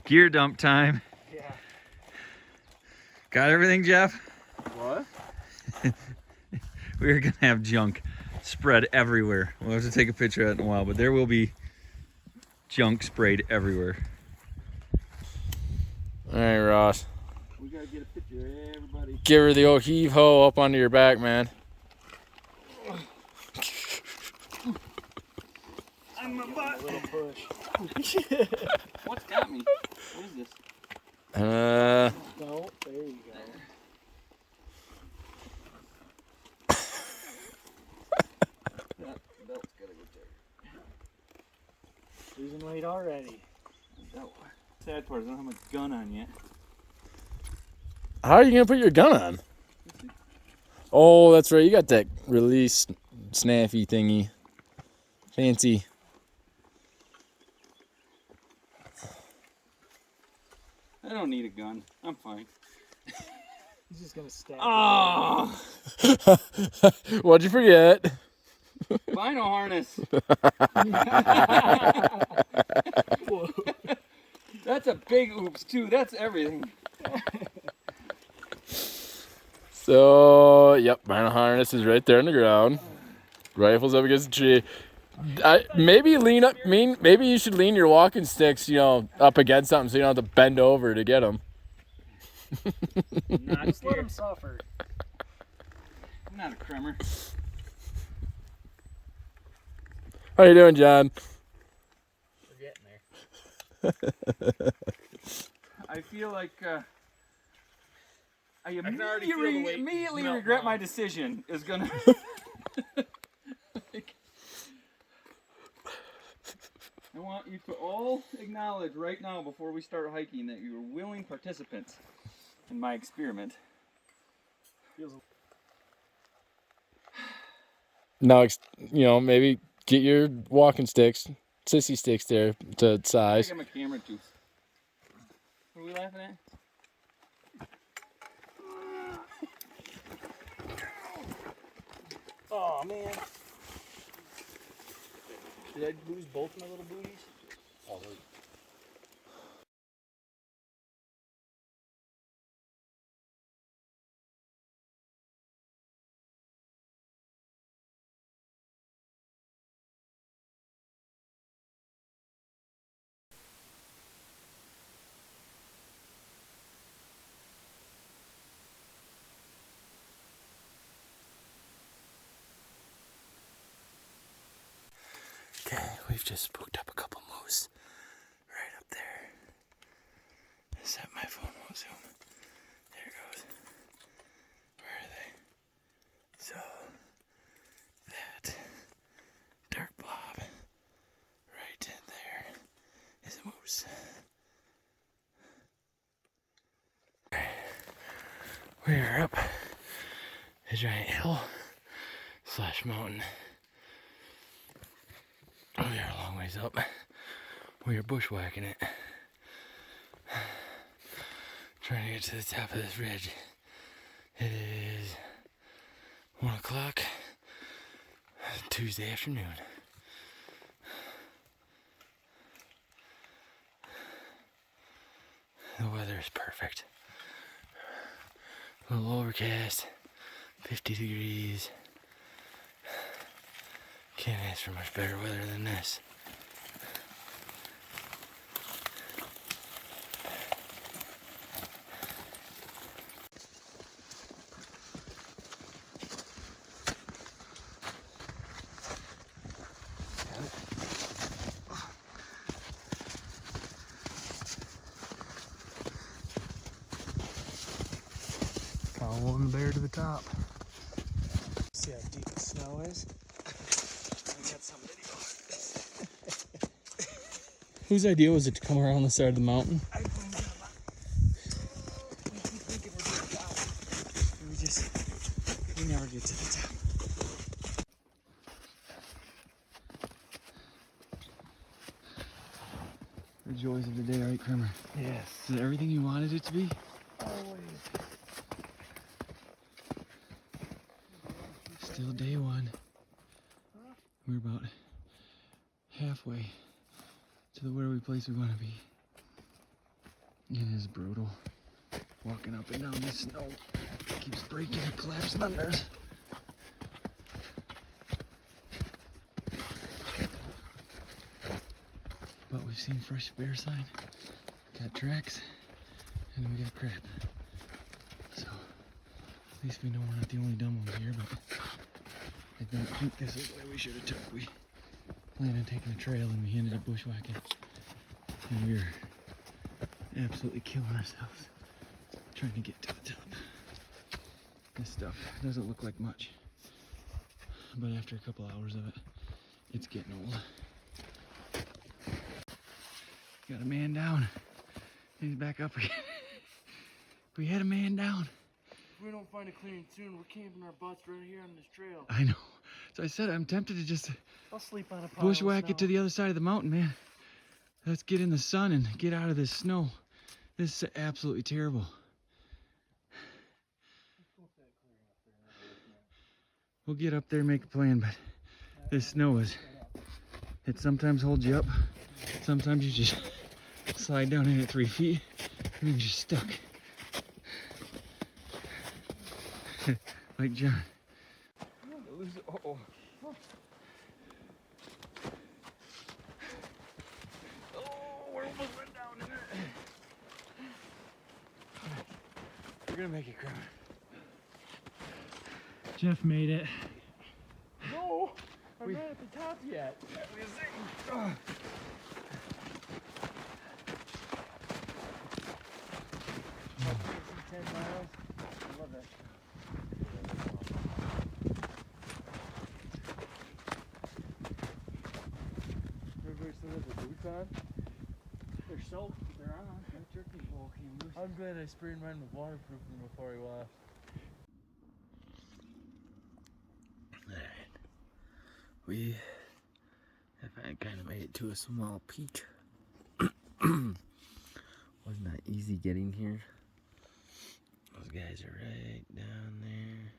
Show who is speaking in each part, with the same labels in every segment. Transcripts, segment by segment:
Speaker 1: Gear dump time.
Speaker 2: Yeah.
Speaker 1: Got everything, Jeff?
Speaker 2: What?
Speaker 1: We're gonna have junk spread everywhere. We'll have to take a picture of it in a while, but there will be junk sprayed everywhere.
Speaker 3: All right, Ross.
Speaker 2: We gotta get a picture of everybody.
Speaker 3: Give her the old heave ho up onto your back, man.
Speaker 2: I'm a butt. A little push.
Speaker 4: What's got me? What is this?
Speaker 2: No, there you go.
Speaker 4: That belt's gotta go tight.
Speaker 2: Losing weight already.
Speaker 4: Sad part is I don't have my gun on yet.
Speaker 3: How are you gonna put your gun on? Oh, that's right. You got that release snaffy thingy. Fancy.
Speaker 4: I don't need a gun. I'm fine.
Speaker 2: He's just gonna stab.
Speaker 4: Oh!
Speaker 3: What'd you forget?
Speaker 4: Vinyl harness. That's a big oops too. That's everything.
Speaker 3: So, yep, vinyl harness is right there on the ground. Rifles up against the tree. Maybe lean up. Maybe you should lean your walking sticks, up against something so you don't have to bend over to get them.
Speaker 2: Just let him suffer.
Speaker 4: I'm not a crummer.
Speaker 3: How you doing, John?
Speaker 2: We're getting there.
Speaker 4: I feel like I
Speaker 2: can already feel the weight
Speaker 4: immediately
Speaker 2: melt
Speaker 4: regret
Speaker 2: down.
Speaker 4: my decision. Is gonna. I want you to all acknowledge right now, before we start hiking, that you are willing participants in my experiment.
Speaker 3: Now, maybe get your walking sticks, sissy sticks there to
Speaker 4: I
Speaker 3: size.
Speaker 4: got my camera too. What are we laughing at?
Speaker 2: Oh man. Did I lose both my little booties? Oh,
Speaker 3: Okay, we've just spooked up a couple moose right up there. Except my phone won't zoom. There it goes. Where are they? So, that dark blob right in there is a moose. We are up a giant hill / mountain. We are a long ways up. We are bushwhacking it. Trying to get to the top of this ridge. It is 1 o'clock Tuesday afternoon. The weather is perfect. A little overcast, 50 degrees. Can't ask for much better weather than this.
Speaker 2: following the bear to the top. See how deep the snow is? I got some video.
Speaker 3: Whose idea was it to come around the side of the mountain?
Speaker 2: I think we keep thinking we're to the top. We never get to the top.
Speaker 1: The joys of the day, right, Kramer?
Speaker 2: Yes.
Speaker 1: Is it everything you wanted it to be?
Speaker 2: Always.
Speaker 1: Still day one. We're about halfway to the where we place we want to be. It is brutal. Walking up and down this snow keeps breaking and collapsing under us. But we've seen fresh bear sign, got tracks, and we got crap. So at least we know we're not the only dumb ones here, but I don't think this is the way we should have took. We planned on taking a trail and we ended up bushwhacking. And we were absolutely killing ourselves trying to get to the top. This stuff doesn't look like much, but after a couple hours of it, it's getting old. Got a man down. He's back up again. We had a man down.
Speaker 3: If we don't find a clearing soon, we're camping our butts right here on this trail.
Speaker 1: I know. So I said I'm tempted to just
Speaker 3: I'll sleep on a pile
Speaker 1: bushwhack
Speaker 3: of
Speaker 1: it to the other side of the mountain, man. Let's get in the sun and get out of this snow. This is absolutely terrible. We'll get up there and make a plan, but this snow it sometimes holds you up. Sometimes you just slide down in at 3 feet and then you're stuck. Like John. Oh. We're almost went down in it. We're gonna make it, Kramer.
Speaker 2: Jeff made it.
Speaker 3: No, I'm not at the top yet.
Speaker 1: Ugh.
Speaker 3: 10 miles. I love that. Everybody still has their boots on?
Speaker 4: They're soaked. They're on. That turkey bowl came loose.
Speaker 3: I'm glad I sprayed mine with waterproofing before I left. Alright. We have kind of made it to a small peak. Was not easy getting here. Those guys are right down there.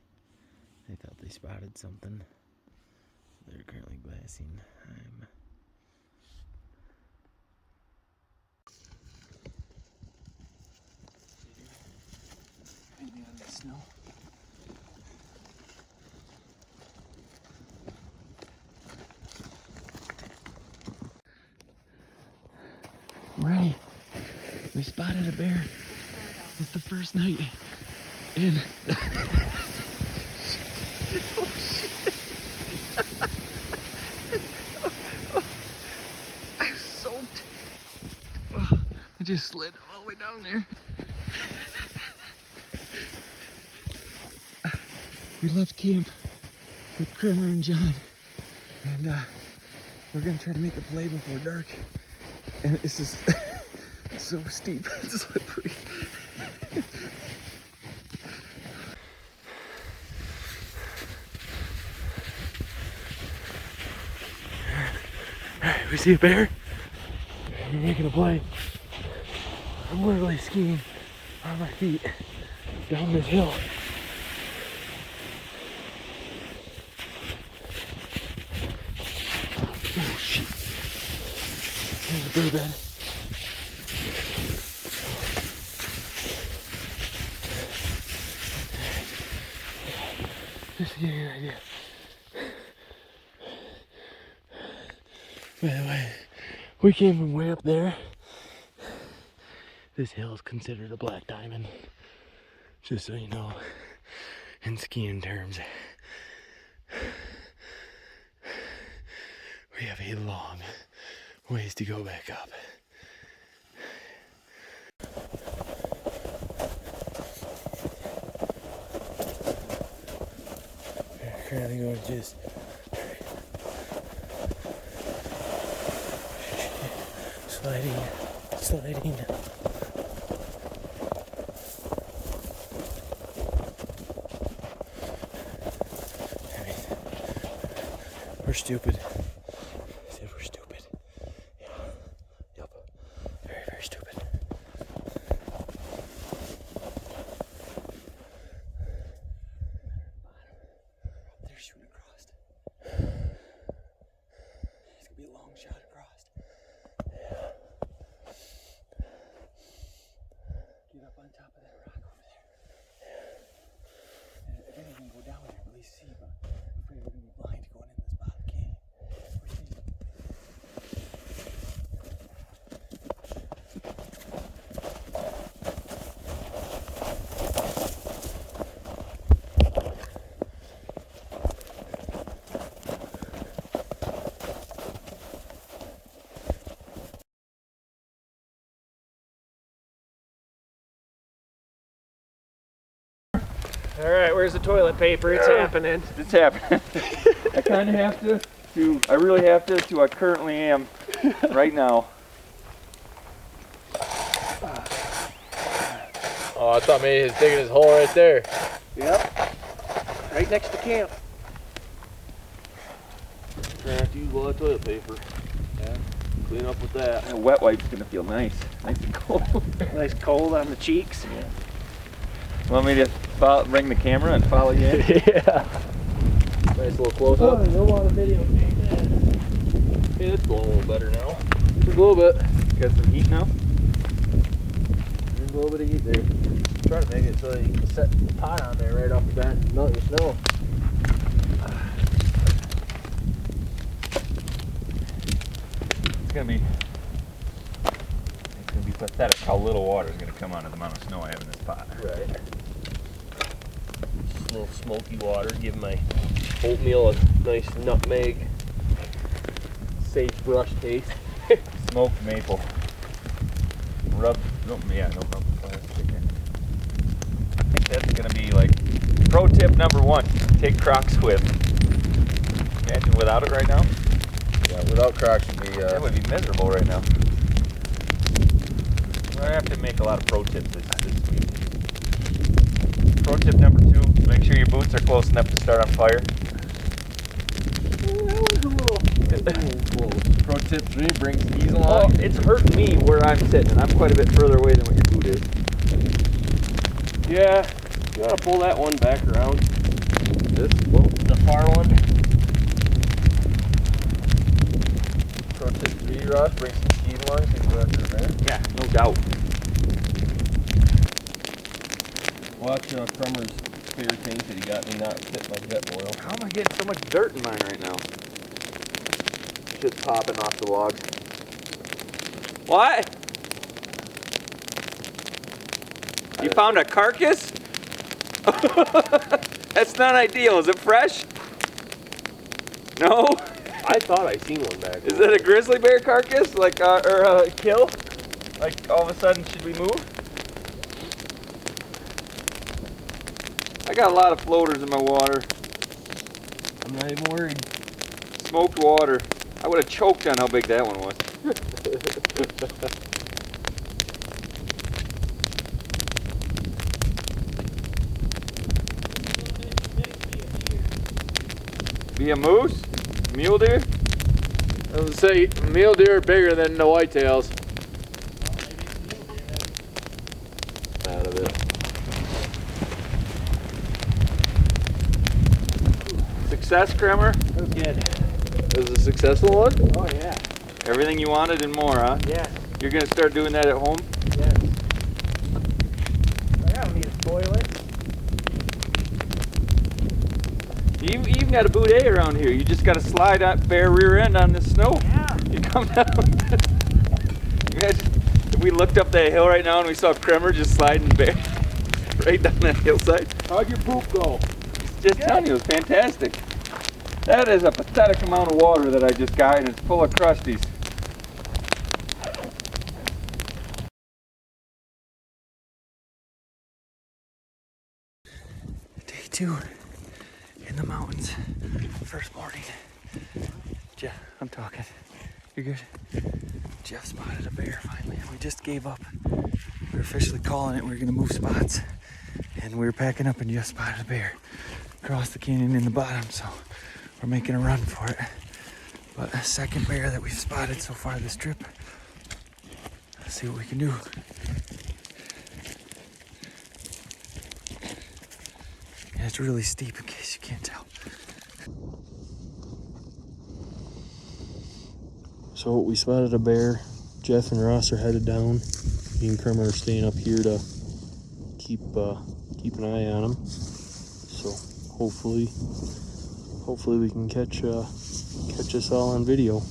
Speaker 3: They thought they spotted something. They're currently glassing.
Speaker 1: Maybe on the snow. Ready. We spotted a bear. It's the first night. And oh, shit. I'm soaked. Oh, I just slid all the way down there. We left camp with Kramer and John, and we're gonna try to make a play before dark. And it's just so steep and slippery.
Speaker 3: Alright, we see a bear. We're making a play. I'm literally skiing on my feet down this hill. Oh shit. There's a bear bed. Just to give you an idea. By the way, we came from way up there. This hill is considered a black diamond. Just so you know, in skiing terms. We have a long ways to go back up. We're currently going to just sliding. I mean, we're stupid. I said we're stupid. Yeah. Yep. Very, very stupid. They're shooting across. It's gonna be a long shot across. Yeah.
Speaker 2: All right, where's the toilet paper? It's happening.
Speaker 4: It's happening. I kind of have to, I really have to, I currently am right now.
Speaker 3: Oh, I thought maybe he was digging his hole right there.
Speaker 2: Yep. Right next to camp.
Speaker 5: Gonna have to use a lot of toilet paper. Yeah. Clean up with that.
Speaker 4: A wet wipe's gonna feel nice and cold.
Speaker 2: Nice cold on the cheeks.
Speaker 4: Yeah. Want me to bring the camera and follow you in?
Speaker 2: Yeah.
Speaker 5: Nice little close up.
Speaker 2: Oh, no want to videotape that.
Speaker 5: Hey, it's going a little better now. Just a little bit.
Speaker 4: Got some heat now?
Speaker 5: There's a little bit of heat there. Trying to make it so you can set the pot on there right off the bat and melt your snow.
Speaker 4: It's gonna be pathetic how little water is gonna come out of the amount of snow I have in this pot.
Speaker 5: Right. Just a little smoky water. Give my oatmeal a nice nutmeg, sagebrush taste.
Speaker 4: Smoked maple. No rubber plastic. I think that's gonna be like pro tip number 1. Take Crocs with. Imagine without it right now.
Speaker 5: Yeah, without Crocs would be.
Speaker 4: That would be miserable right now. I have to make a lot of pro tips this week. Pro tip number 2: make sure your boots are close enough to start on fire.
Speaker 5: That was a little close.
Speaker 4: Pro tip 3: bring skis
Speaker 5: Oh,
Speaker 4: along.
Speaker 5: it's hurting me where I'm sitting, and I'm quite a bit further away than what your boot is. Yeah, you gotta pull that one back around.
Speaker 4: This? Well,
Speaker 5: The far one.
Speaker 4: pro tip 3, Ross: bring some skis along so you can go after the bear.
Speaker 5: Yeah, no doubt.
Speaker 3: Watch Crummer's clear tank that he got me not fit my jet oil.
Speaker 5: How am I getting so much dirt in mine right now? Shit's popping off the logs. What? You found a carcass? That's not ideal. Is it fresh? No?
Speaker 3: I thought I seen one back
Speaker 5: Is it a grizzly bear carcass? Like, or a kill?
Speaker 4: Like, all of a sudden, should we move?
Speaker 5: I got a lot of floaters in my water.
Speaker 3: I'm not even worried.
Speaker 5: Smoked water. I would have choked on how big that one was. Be a moose? Mule deer?
Speaker 3: I was gonna say, mule deer are bigger than the whitetails. Out of it.
Speaker 5: Success, Kramer?
Speaker 2: That was good.
Speaker 3: It was a successful one?
Speaker 2: Oh, yeah.
Speaker 5: Everything you wanted and more, huh?
Speaker 2: Yes.
Speaker 5: You're gonna start doing that at home?
Speaker 2: Yes. I don't need a toilet.
Speaker 5: You even got a boudet around here. You just gotta slide that bare rear end on the snow.
Speaker 2: Yeah.
Speaker 5: You come down. Imagine if we looked up that hill right now and we saw Kramer just sliding bare right down that hillside.
Speaker 3: How'd your poop go?
Speaker 5: Just telling you, it was fantastic. That is a pathetic amount of water that I just got, and it's full of crusties.
Speaker 1: Day 2 in the mountains. First morning. Jeff, I'm talking. You're good? Jeff spotted a bear finally, and we just gave up. We were officially calling it. We were gonna move spots, and we were packing up, and Jeff spotted a bear across the canyon in the bottom. So we're making a run for it. But a second bear that we've spotted so far this trip. Let's see what we can do. And it's really steep in case you can't tell.
Speaker 3: So we spotted a bear. Jeff and Ross are headed down. Me and Kramer are staying up here to keep an eye on him. So hopefully we can catch us all on video.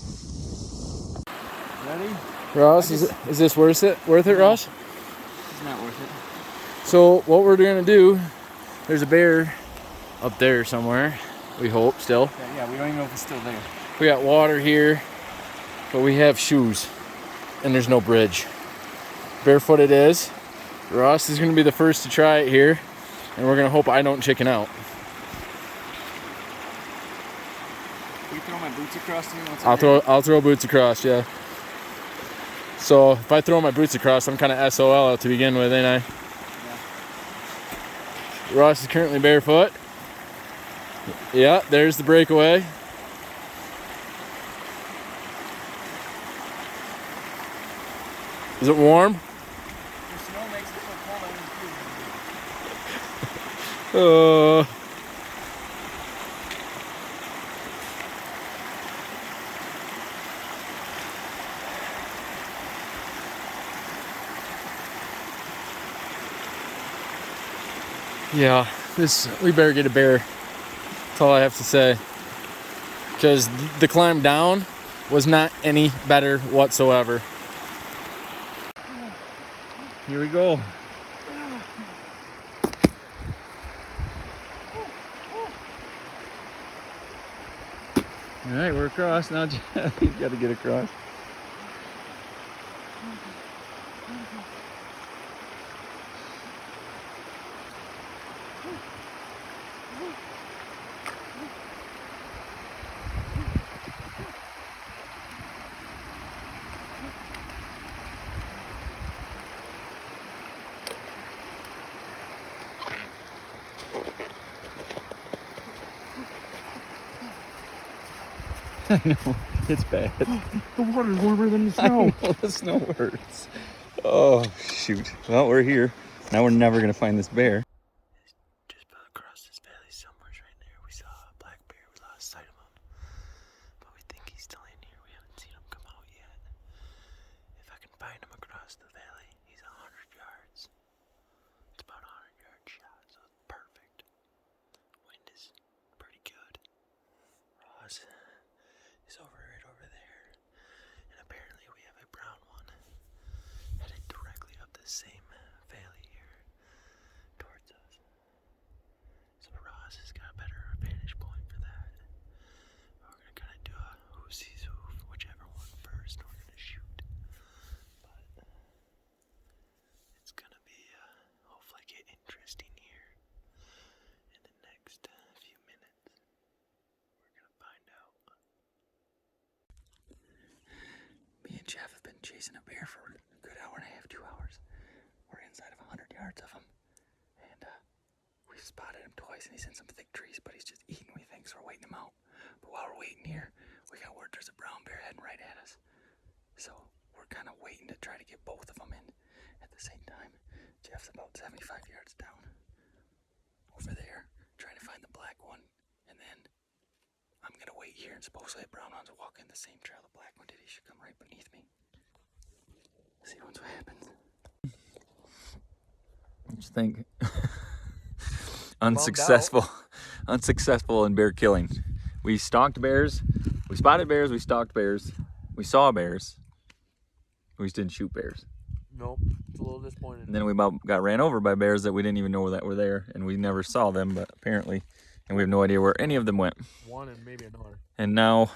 Speaker 4: Ready?
Speaker 3: Ross, is this worth it, Ross?
Speaker 4: It's not worth it.
Speaker 3: So what we're gonna do, there's a bear up there somewhere, we hope still.
Speaker 4: Yeah, we don't even know if it's still there.
Speaker 3: We got water here, but we have shoes, and there's no bridge. Barefoot it is. Ross is gonna be the first to try it here. and we're gonna hope I don't chicken out.
Speaker 5: Will you throw my boots across to me once
Speaker 3: I'll throw boots across, yeah. So if I throw my boots across, I'm kind of SOL out to begin with, ain't I? Yeah. Ross is currently barefoot. Yeah, there's the breakaway. Is it warm?
Speaker 5: The snow makes it so cold.
Speaker 3: Yeah, we better get a bear. That's all I have to say. Because the climb down was not any better whatsoever.
Speaker 4: Here we go. All right, we're across now. Jeff, you've got to get across. I know, it's bad.
Speaker 2: The water's warmer than the snow.
Speaker 4: I know, the snow hurts. Oh, shoot. Well, we're here. Now we're never going to find this bear.
Speaker 3: Just across this valley somewhere right there, we saw a black bear. We lost sight of him. But we think he's still in here. We haven't seen him come out yet. If I can find him across the valley, he's 100 yards. It's about a 100-yard shot, so it's perfect. Wind is pretty good. Ross is right over there. And apparently we have a brown one headed directly up the same valley here towards us. So Ross has got a better vantage point for that. We're gonna kind of do a who sees who, whichever one first we're gonna shoot. But it's gonna be hopefully get interesting here in the next few minutes. We're gonna find out. Me and Jeff have been chasing a bear for a good hour and a half, 2 hours. We're inside of 100 yards of him. And we've spotted him twice and he's in some thick trees, but he's just eating, we think, so we're waiting him out. But while we're waiting here, we got word there's a brown bear heading right at us. So we're kind of waiting to try to get both of them in at the same time. Jeff's about 75 yards down over there, trying to find the black one. And then I'm gonna wait here, and supposedly the brown one's walking the same trail the black one did. He should come right beneath me. See what happens.
Speaker 4: Just think. Unsuccessful in bear killing. We stalked bears, we spotted bears, we stalked bears, we saw bears. We just didn't shoot bears.
Speaker 2: Nope, it's a little disappointing.
Speaker 4: And then we about got ran over by bears that we didn't even know that were there, and we never saw them, but apparently, and we have no idea where any of them went.
Speaker 2: One and maybe another.
Speaker 4: And now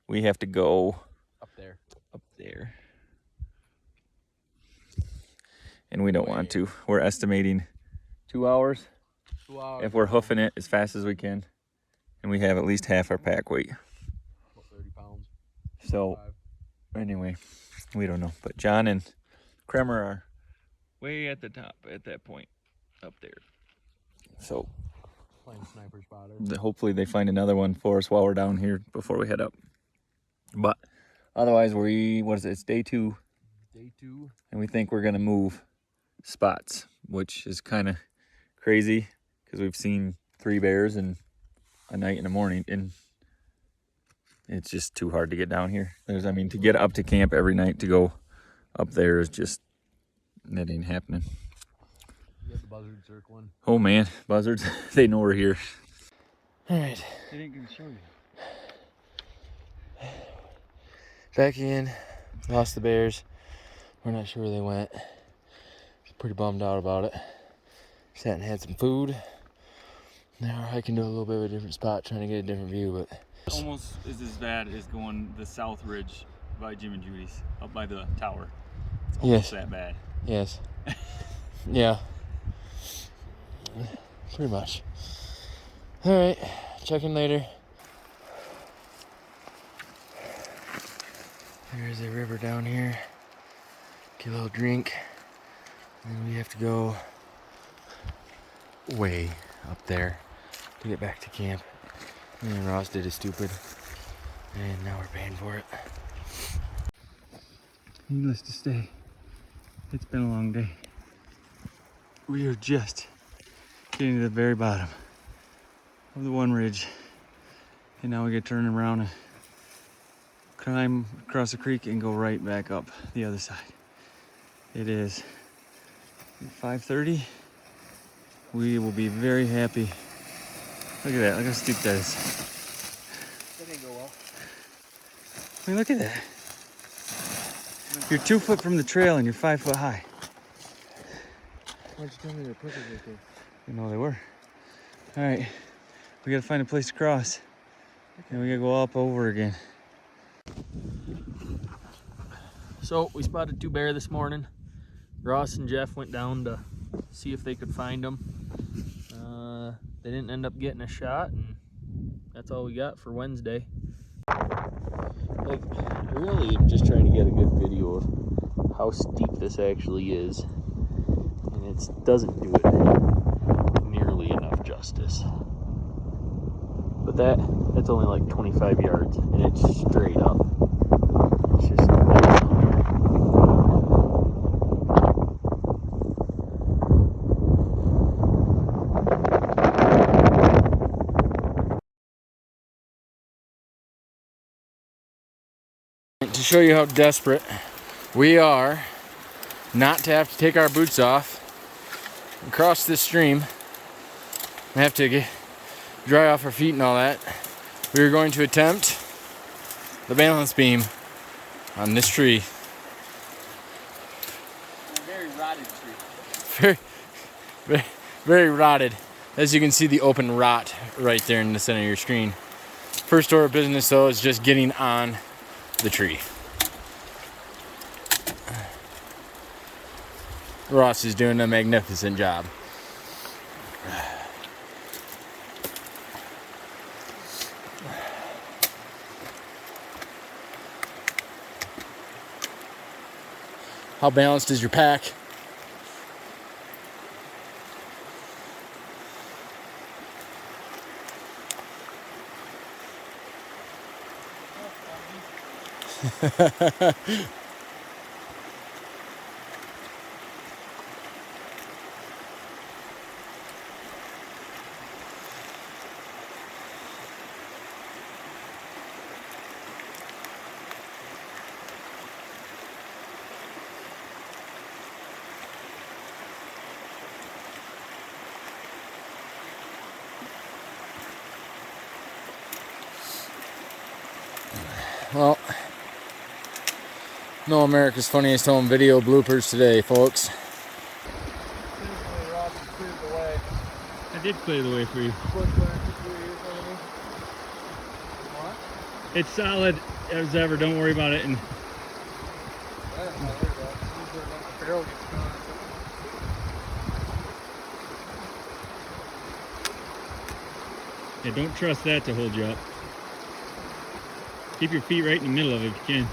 Speaker 4: we have to go
Speaker 2: Up there.
Speaker 4: And we don't want to. We're estimating 2 hours
Speaker 2: 2 hours.
Speaker 4: if we're hoofing it as fast as we can. And we have at least half our pack weight.
Speaker 2: About 30 pounds.
Speaker 4: So, anyway, we don't know. But John and Kremer are way at the top at that point up there. So,
Speaker 2: Playing sniper spotter.
Speaker 4: hopefully they find another one for us while we're down here before we head up. But otherwise, it's day 2.
Speaker 2: Day 2.
Speaker 4: And we think we're going to move spots, which is kind of crazy because we've seen 3 bears in a night and a morning, and it's just too hard to get down here. To get up to camp every night to go up there is just, that ain't happening.
Speaker 2: You got the buzzard circling.
Speaker 4: Oh man, buzzards, they know we're here.
Speaker 3: All right.
Speaker 4: They ain't gonna show you.
Speaker 3: Back in. Lost the bears. We're not sure where they went. Pretty bummed out about it. Sat and had some food. Now we're hiking to a little bit of a different spot, trying to get a different view, but
Speaker 4: Almost is as bad as going the South Ridge by Jim and Judy's, up by the tower. It's almost that bad.
Speaker 3: yes. Yeah. Pretty much. Alright, check in later. There's a river down here. Get a little drink. And we have to go way up there to get back to camp. And Ross did his stupid. And now we're paying for it.
Speaker 1: Needless to say, it's been a long day. We are just getting to the very bottom of the one ridge. And now we get turned around and climb across the creek and go right back up the other side. It is 5:30. We will be very happy. Look at that, look how steep that is.
Speaker 2: That didn't go well.
Speaker 1: I mean, look at that. You're 2 foot from the trail and you're 5 foot high.
Speaker 2: Why'd you tell me they're perfect right there?
Speaker 1: You know they were. All right, we gotta find a place to cross. And we gotta go up over again.
Speaker 5: So we spotted 2 bear this morning. Ross and Jeff went down to see if they could find them. They didn't end up getting a shot, and that's all we got for Wednesday. Like, I really am just trying to get a good video of how steep this actually is, and it doesn't do it nearly enough justice. But that's only like 25 yards, and it's straight up. It's just
Speaker 3: To show you how desperate we are not to have to take our boots off and cross this stream. We have to dry off our feet and all that. We are going to attempt the balance beam on this tree.
Speaker 5: a very rotted tree.
Speaker 3: Very rotted. As you can see, the open rot right there in the center of your screen. First order of business though is just getting on the tree. Ross is doing a magnificent job. How balanced is your pack? Well, no America's Funniest Home Video bloopers today, folks.
Speaker 1: I did clear the way for you. It's solid as ever. Don't worry about it. And yeah, don't trust that to hold you up. Keep your feet right in the middle of it if you can.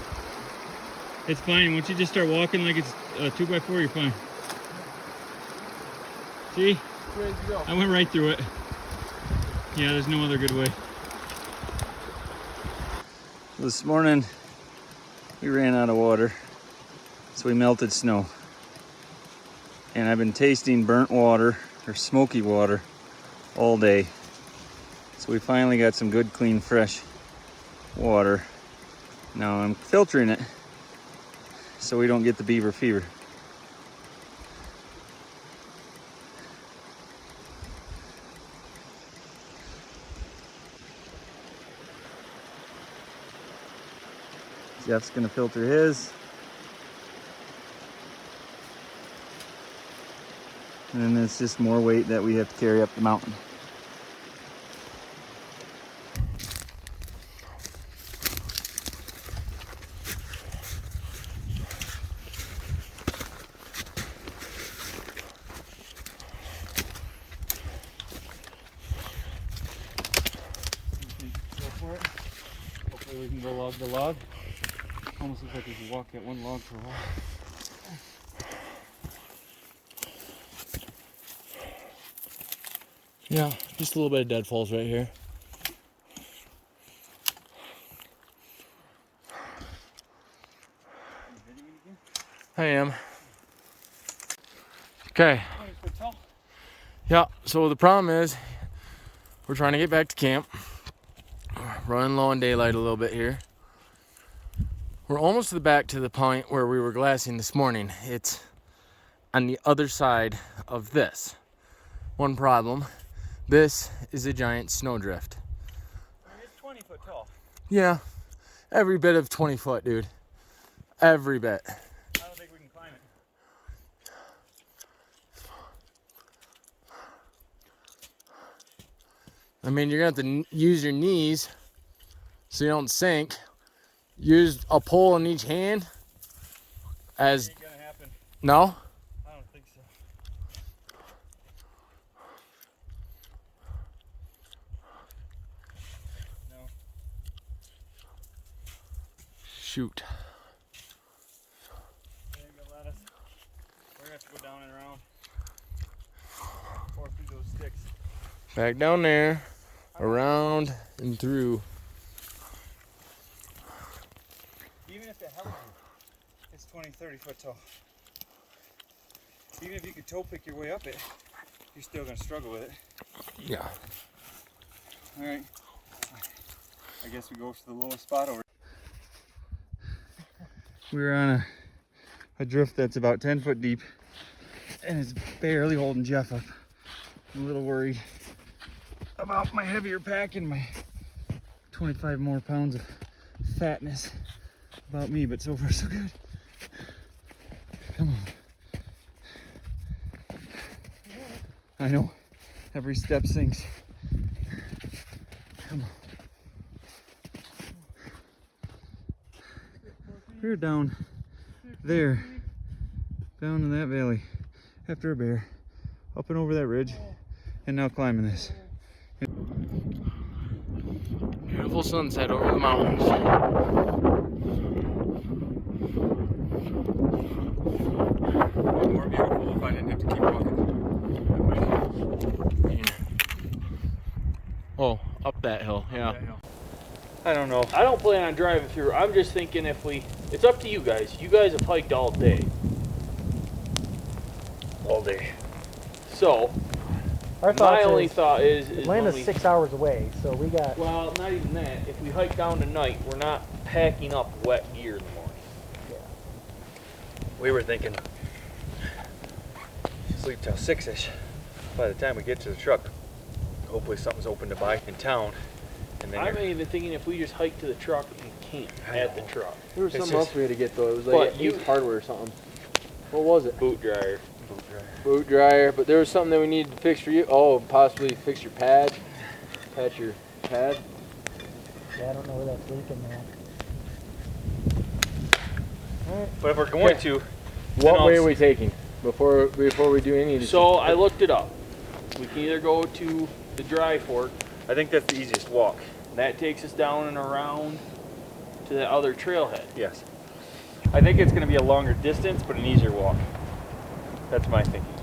Speaker 1: It's fine. Once you just start walking like it's a 2x4, you're fine. See? I went right through it. Yeah, there's no other good way. This morning, we ran out of water, so we melted snow. And I've been tasting burnt water, or smoky water, all day. So we finally got some good, clean, fresh water. Now I'm filtering it so we don't get the beaver fever. Jeff's gonna filter his. And then it's just more weight that we have to carry up the mountain. for it. Hopefully we can go log to log. Almost looks like we can walk that one log for a while.
Speaker 3: Yeah, just a little bit of deadfalls right here. I am. Okay. Yeah, so the problem is we're trying to get back to camp. Running low on daylight a little bit here. We're almost back to the point where we were glassing this morning. It's on the other side of this. One problem, this is a giant snowdrift.
Speaker 4: It's 20 foot tall.
Speaker 3: Yeah, every bit of 20 foot, dude. Every bit.
Speaker 4: I don't think we can climb it.
Speaker 3: I mean, you're gonna have to use your knees so you don't sink. Use a pole in each hand as,
Speaker 4: Ain't gonna happen.
Speaker 3: no?
Speaker 4: I don't think so. No.
Speaker 3: Shoot.
Speaker 4: They ain't gonna let us. We're gonna have to go down and around. Or through those sticks.
Speaker 3: Back down there, around and through.
Speaker 4: Even if it helps you, it's 20, 30 foot tall. Even if you could toe pick your way up it, you're still gonna struggle with it.
Speaker 3: Yeah.
Speaker 4: All right. I guess we go to the lowest spot over.
Speaker 1: We're on a drift that's about 10 foot deep and it's barely holding Jeff up. I'm a little worried about my heavier pack and my 25 more pounds of fatness about me, but so far so good. Come on. I know, every step sinks. Come on. We're down there, down in that valley, after a bear, up and over that ridge, and now climbing this.
Speaker 3: Beautiful sunset over the mountains.
Speaker 1: More beautiful if I didn't have to keep walking.
Speaker 3: Oh, up that hill, yeah.
Speaker 4: I don't know.
Speaker 5: I don't plan on driving through. I'm just thinking if we, it's up to you guys. You guys have hiked all day.
Speaker 4: All day.
Speaker 5: So,
Speaker 2: Our
Speaker 5: my
Speaker 2: thoughts
Speaker 5: only
Speaker 2: is
Speaker 5: thought is when
Speaker 2: Atlanta's
Speaker 5: we,
Speaker 2: 6 hours away, so we got.
Speaker 5: well, not even that. If we hike down tonight, we're not packing up wet gear in the morning.
Speaker 4: We were thinking sleep till 6-ish. By the time we get to the truck, hopefully something's open to buy in town. And then
Speaker 5: I'm even thinking if we just hike to the truck and camp at the truck.
Speaker 3: There was
Speaker 4: It's
Speaker 3: something
Speaker 4: just-
Speaker 3: else we had to get though. It was
Speaker 5: But
Speaker 3: like
Speaker 5: you-
Speaker 3: Ace hardware or something. What was it?
Speaker 5: Boot dryer.
Speaker 3: Boot dryer. But there was something that we needed to fix for you. Oh, possibly fix your pad. Patch your pad.
Speaker 2: Yeah, I don't know where that's leaking now.
Speaker 4: But if we're going to,
Speaker 3: What
Speaker 4: I'll
Speaker 3: way are
Speaker 4: s-
Speaker 3: we taking before we do any of this?
Speaker 5: So I looked it up. We can either go to the dry fork.
Speaker 4: I think that's the easiest walk.
Speaker 5: That takes us down and around to the other trailhead.
Speaker 4: Yes. I think it's going to be a longer distance, but an easier walk. That's my thinking.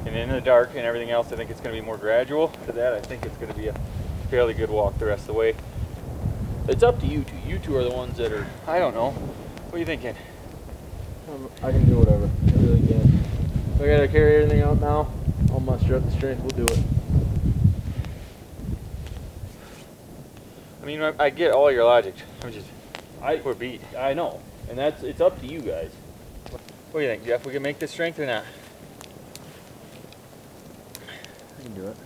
Speaker 4: And in the dark and everything else, I think it's going to be more gradual. To that, I think it's going to be a fairly good walk the rest of the way.
Speaker 5: It's up to you two. You two are the ones that are.
Speaker 4: I don't know. What are you thinking?
Speaker 3: I can do whatever. I really can. If I gotta carry everything out now, I'll muster up the strength. We'll do it.
Speaker 4: I mean, I get all your logic. We're beat.
Speaker 5: I know, and it's up to you guys.
Speaker 4: What do you think, Jeff? We can make this strength or not?
Speaker 3: I can do it.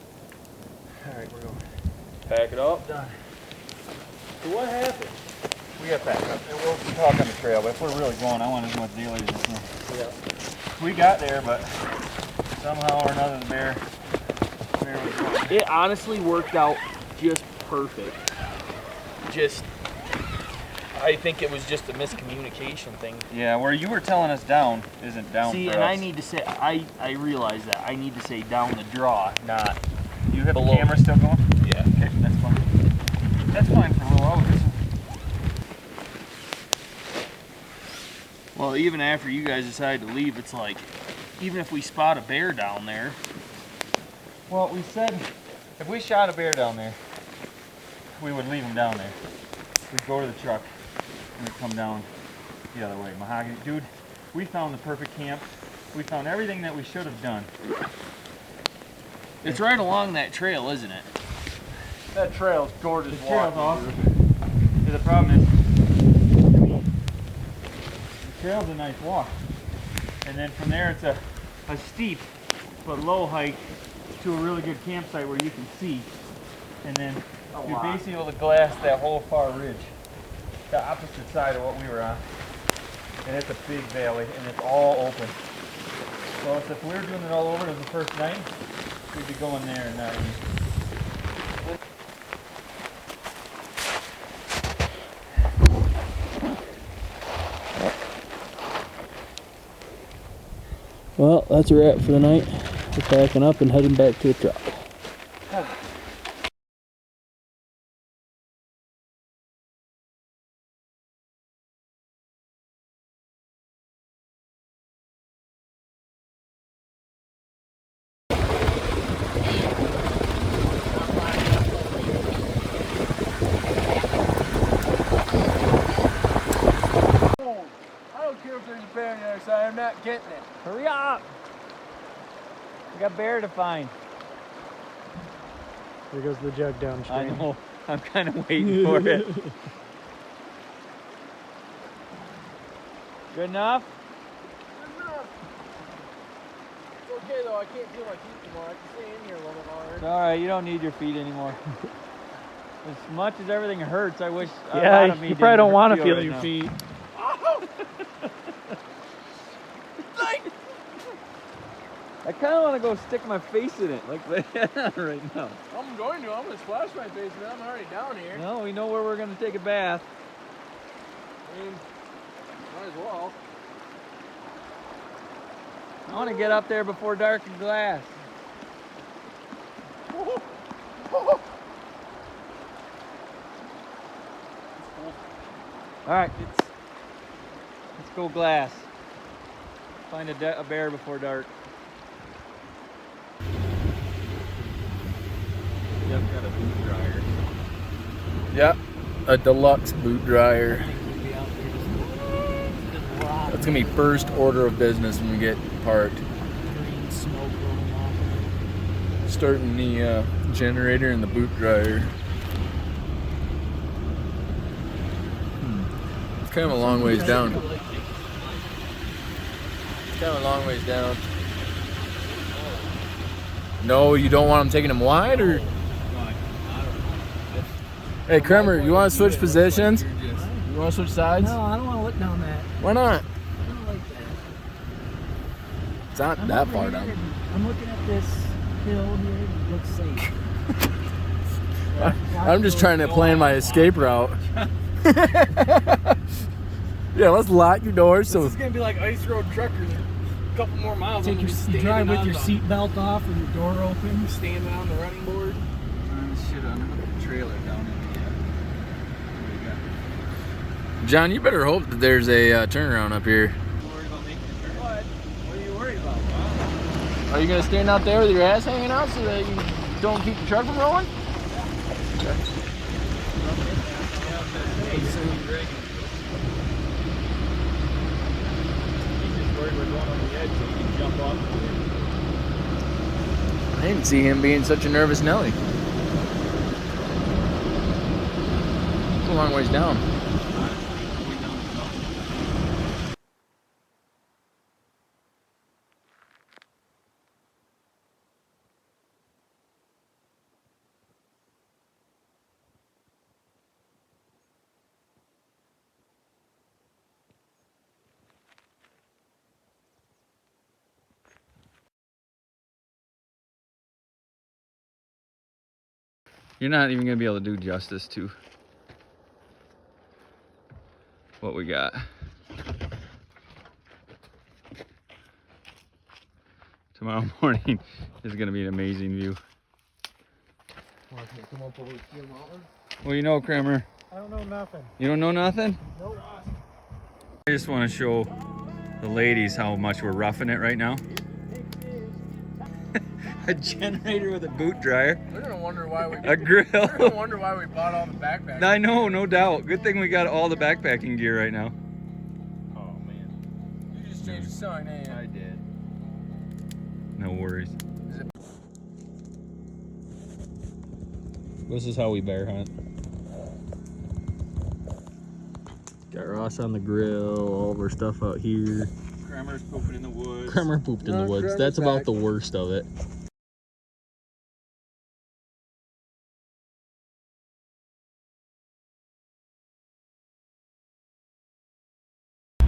Speaker 4: All right, we're going.
Speaker 5: Pack it up.
Speaker 4: Done.
Speaker 5: So what happened?
Speaker 4: We got back up. And we'll talk on the trail, but if we're really going, I want as much deal as this one.
Speaker 5: Yeah.
Speaker 4: We got there, but somehow or another the bear was going.
Speaker 5: It honestly worked out just perfect. I think it was just a miscommunication thing.
Speaker 4: Yeah, where you were telling us down isn't down
Speaker 5: See,
Speaker 4: for
Speaker 5: and
Speaker 4: us.
Speaker 5: I need to say, I realize that. I need to say down the draw, not.
Speaker 4: You have
Speaker 5: below.
Speaker 4: the camera still going?
Speaker 5: Yeah.
Speaker 4: Okay, that's fine.
Speaker 5: Well, even after you guys decide to leave, it's like, even if we spot a bear down there.
Speaker 4: Well, we said if we shot a bear down there, we would leave him down there. We'd go to the truck and we'd come down the other way. Mahogany, dude, we found the perfect camp. We found everything that we should have done.
Speaker 5: It's right along that trail, isn't it?
Speaker 4: That trail's gorgeous. The trail's awesome. Yeah, the problem is, the trail's a nice walk. And then from there it's a steep but low hike to a really good campsite where you can see. And then you're basically able to glass that whole far ridge, the opposite side of what we were on. And it's a big valley and it's all open. So if we were doing it all over as the first night, we'd be going there and not leaving.
Speaker 5: Well, that's a wrap for the night. We're packing up and heading back to the truck.
Speaker 2: I don't care if there's a bear on the other side, I'm not getting it.
Speaker 4: Hurry up! We got bear to find.
Speaker 2: There goes the jug
Speaker 4: I
Speaker 2: downstream.
Speaker 4: know. I'm kind of waiting for it. Good enough?
Speaker 2: It's okay though, I can't feel my feet anymore. I can stay in here a little bit longer.
Speaker 4: It's alright, you don't need your feet anymore. As much as everything hurts, I wish a lot
Speaker 5: Yeah,
Speaker 4: of me
Speaker 5: you probably don't want to feel
Speaker 4: right
Speaker 5: your
Speaker 4: now.
Speaker 5: feet.
Speaker 4: I kind of want to go stick my face in it, like right now.
Speaker 2: I'm going to. I'm going to splash my face, man. I'm already down here.
Speaker 4: No, we know where we're going to take a bath.
Speaker 2: I mean, might as well.
Speaker 4: I want to get up there before dark and glass. All right, let's go glass. Find a bear before dark. Yep, got a boot dryer. Yep, a deluxe boot dryer. That's gonna be first order of business when we get parked. Starting the generator and the boot dryer. It's kind of a long ways down. It's kind of a long ways down. No, you don't want them taking them wide, or? Hey, Kremer, you want to switch positions? You want to switch sides?
Speaker 2: No, I don't want to look down that.
Speaker 4: Why not?
Speaker 2: I don't like that.
Speaker 4: It's not that far down.
Speaker 2: I'm looking at this hill here. It looks safe.
Speaker 4: I'm just trying to plan my escape route. Yeah, let's lock your doors. So
Speaker 2: This is going to be like Ice Road Truckers. A couple more miles.
Speaker 6: Take your drive with your seatbelt off and your door open.
Speaker 2: Standing on the running board.
Speaker 4: shit on the trailer down in the John, you better hope that there's a turnaround up here.
Speaker 2: What? What are you worried about?
Speaker 5: Are you gonna stand out there with your ass hanging out so that you don't keep the truck from rolling?
Speaker 4: I didn't see him being such a nervous Nelly. It's a long ways down. You're not even gonna be able to do justice to what we got. Tomorrow morning is gonna be an amazing view. Well, you know, Kramer.
Speaker 6: I don't know nothing.
Speaker 4: You don't know nothing?
Speaker 6: Nope.
Speaker 4: I just want to show the ladies how much we're roughing it right now. A generator with a boot dryer.
Speaker 2: They're gonna wonder why we.
Speaker 4: A grill.
Speaker 2: They're gonna wonder why we bought all the backpacks.
Speaker 4: I know, no doubt. Good thing we got all the backpacking gear right now.
Speaker 2: Oh man. You just changed the sign, eh? I did.
Speaker 4: No worries.
Speaker 5: This is how we bear hunt. Got Ross on the grill, all of our stuff out here.
Speaker 4: Kramer's pooping in the woods.
Speaker 5: Kramer pooped in the woods.
Speaker 2: Kramer's
Speaker 5: That's about
Speaker 2: back.
Speaker 5: the worst of it.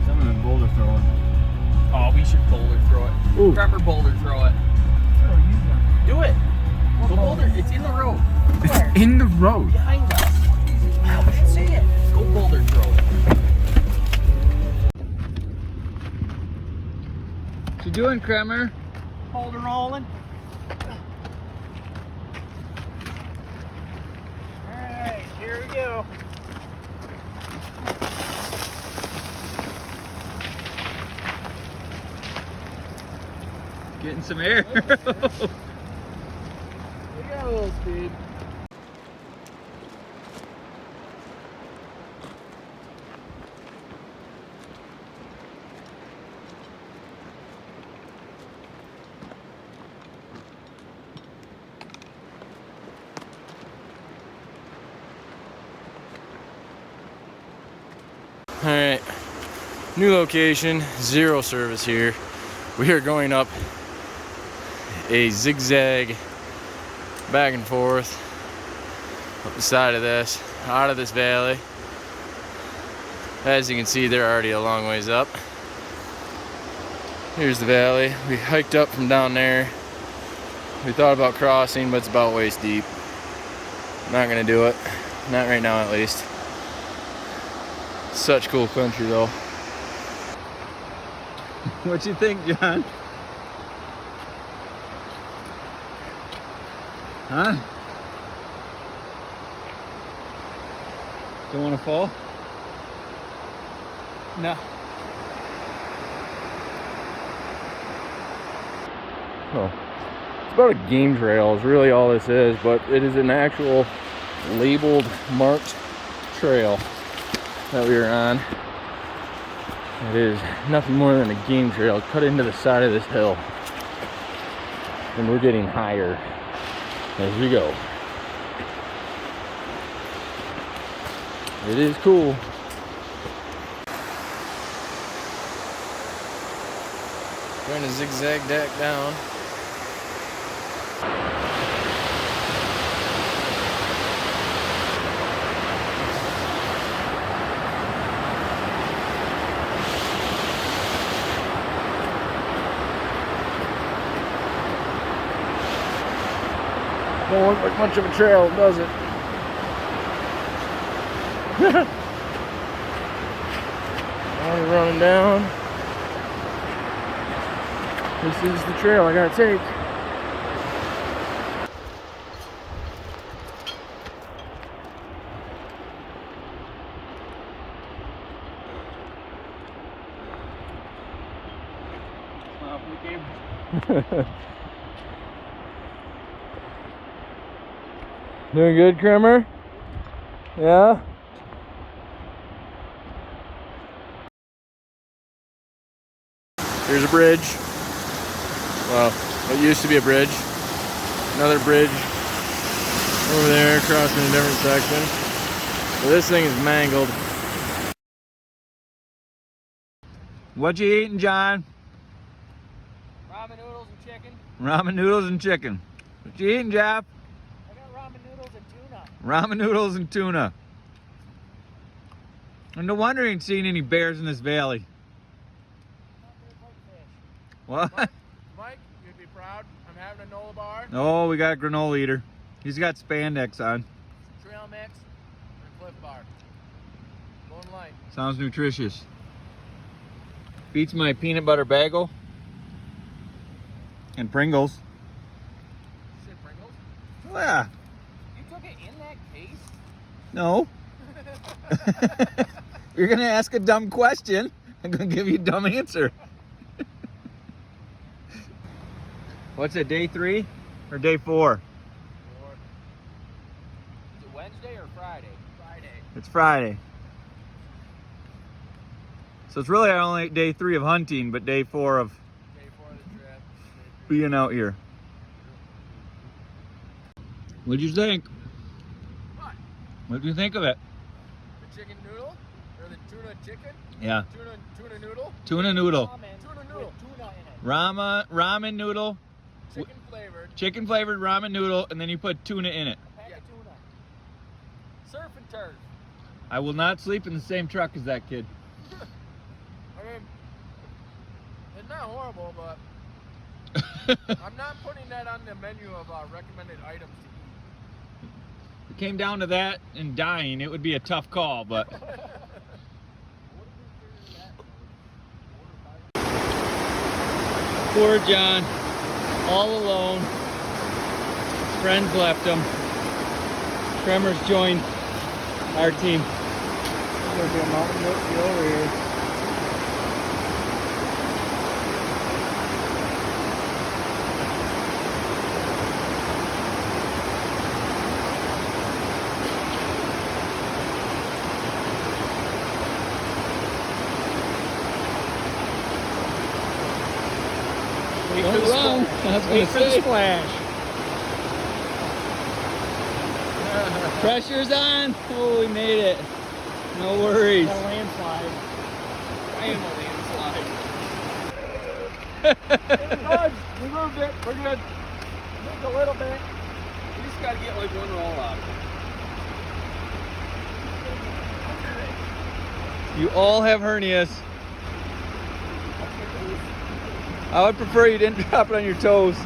Speaker 4: Some of them boulder throwing.
Speaker 5: Oh, we should boulder throw it.
Speaker 4: Ooh.
Speaker 5: Kramer boulder throw it. Do it. Go boulder. It's in the road.
Speaker 4: It's in the road.
Speaker 5: Behind us. Ow, I didn't say it. Go boulder throw it.
Speaker 4: What you doing, Kramer?
Speaker 5: Boulder rolling.
Speaker 2: Alright, here we go.
Speaker 4: Getting some air.
Speaker 2: We got a little speed.
Speaker 3: All right, new location, zero service here. We are going up a zigzag back and forth up the side of this, out of this valley. As you can see, they're already a long ways up. Here's the valley. We hiked up from down there. We thought about crossing, but it's about waist deep. Not gonna do it, not right now at least. Such cool country though.
Speaker 4: What you think, John? Huh? Don't want to fall?
Speaker 5: No.
Speaker 3: Oh. It's about a game trail is really all this is, but it is an actual labeled, marked trail that we are on. It is nothing more than a game trail cut into the side of this hill. And we're getting higher as we go. It is cool. Going to zigzag deck down. Don't look like much of a trail, does it? I'm running down. This is the trail I gotta take. Doing good, Kramer? Yeah? Here's a bridge. Well, it used to be a bridge. Another bridge over there, crossing a different section. So this thing is mangled.
Speaker 4: What you eating, John?
Speaker 5: Ramen noodles and chicken.
Speaker 4: Ramen noodles and chicken. What you eating, Jeff?
Speaker 5: I got ramen noodles and tuna.
Speaker 4: Ramen noodles and tuna. And no wonder you ain't seen any bears in this valley. What?
Speaker 2: Mike, you'd be proud. I'm having a Nola bar,
Speaker 4: Oh, we got a granola eater. He's got spandex on.
Speaker 2: trail mix, and Cliff bar. Going light.
Speaker 4: Sounds nutritious. Beats my peanut butter bagel. And Pringles.
Speaker 2: You said Pringles?
Speaker 4: Yeah.
Speaker 5: You took it in that case?
Speaker 4: No. You're gonna ask a dumb question. I'm gonna give you a dumb answer. What's it, day 3 or day 4?
Speaker 5: Is it Wednesday or Friday? Friday.
Speaker 4: It's Friday. So it's really only day 3 of hunting, but day 4 of
Speaker 5: Day 4 of the trip.
Speaker 4: being out here. What'd you think?
Speaker 5: What?
Speaker 4: What'd you think of it?
Speaker 5: The chicken noodle? Or the tuna chicken?
Speaker 4: Yeah.
Speaker 5: Tuna noodle?
Speaker 4: Tuna noodle.
Speaker 5: Tuna noodle. Tuna in it.
Speaker 4: Ramen noodle.
Speaker 5: Chicken flavored.
Speaker 4: Chicken flavored ramen noodle, and then you put tuna in it.
Speaker 5: Yeah. Tuna. Surf and turf.
Speaker 4: I will not sleep in the same truck as that kid.
Speaker 5: I mean, it's not horrible, but I'm not putting that on the menu of recommended items to eat.
Speaker 4: If it came down to that and dying, it would be a tough call, but poor John, all alone. Friends left him. Tremors joined our team.
Speaker 2: There's gonna be a mountain goat over here.
Speaker 4: Don't run. I was gonna say.
Speaker 2: Splash.
Speaker 4: Pressure's on. Oh, we made it. No worries.
Speaker 2: A landslide.
Speaker 5: I am a landslide.
Speaker 2: We moved it. We're good. Moved a little bit.
Speaker 5: We just gotta get like one roll out of it.
Speaker 4: You all have hernias. I would prefer you didn't drop it on your toes.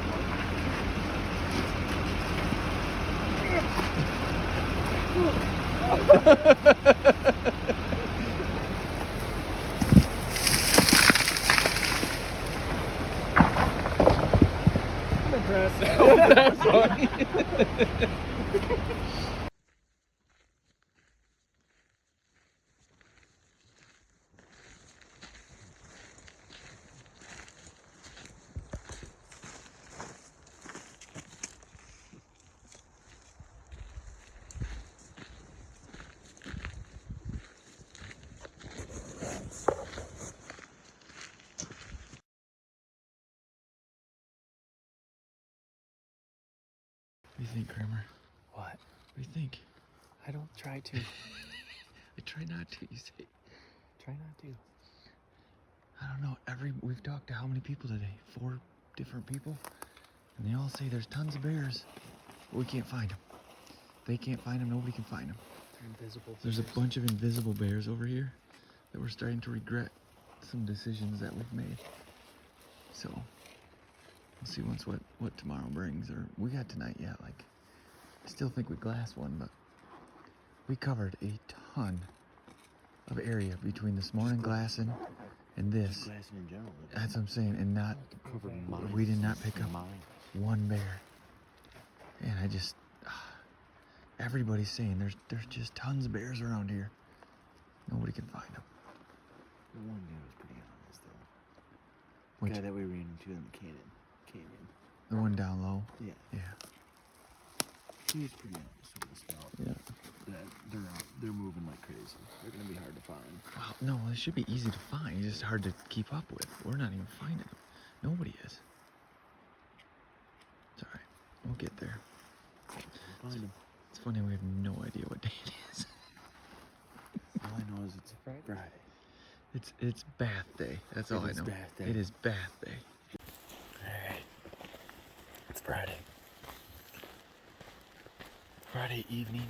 Speaker 2: I'm impressed.
Speaker 4: That's funny. What do you think, Kramer?
Speaker 3: What?
Speaker 4: What do you think?
Speaker 3: I don't try to.
Speaker 4: I try not to, you say.
Speaker 3: Try not to.
Speaker 4: I don't know. We've talked to how many people today? 4 different people? And they all say there's tons of bears, but we can't find them. They can't find them, nobody can find them.
Speaker 3: They're invisible.
Speaker 4: There's a bunch of invisible bears over here that we're starting to regret some decisions that we've made. So, we'll see what tomorrow brings, or we got tonight yet. Like, I still think we glassed one, but we covered a ton of area between this morning glassing and this.
Speaker 3: Glassing in general.
Speaker 4: That's what I'm saying, and not, we did not pick up one bear. And I just, everybody's saying there's just tons of bears around here. Nobody can find them.
Speaker 3: The one guy was pretty honest though. The
Speaker 4: Which,
Speaker 3: guy that we ran into in the canyon.
Speaker 4: the one down low?
Speaker 3: Yeah.
Speaker 4: Yeah.
Speaker 3: He was pretty honest with us about
Speaker 4: Yeah.
Speaker 3: that they're moving like crazy. They're gonna be hard to find.
Speaker 4: Well, no, it should be easy to find. It's just hard to keep up with. We're not even finding them. Nobody is. It's alright. We'll get there.
Speaker 3: We'll find them.
Speaker 4: It's funny, we have no idea what day it is.
Speaker 3: All I know is it's Friday.
Speaker 4: It's bath day. That's all I
Speaker 3: It is
Speaker 4: know.
Speaker 3: bath day.
Speaker 4: It is bath day.
Speaker 3: Alright. It's Friday. Friday evening,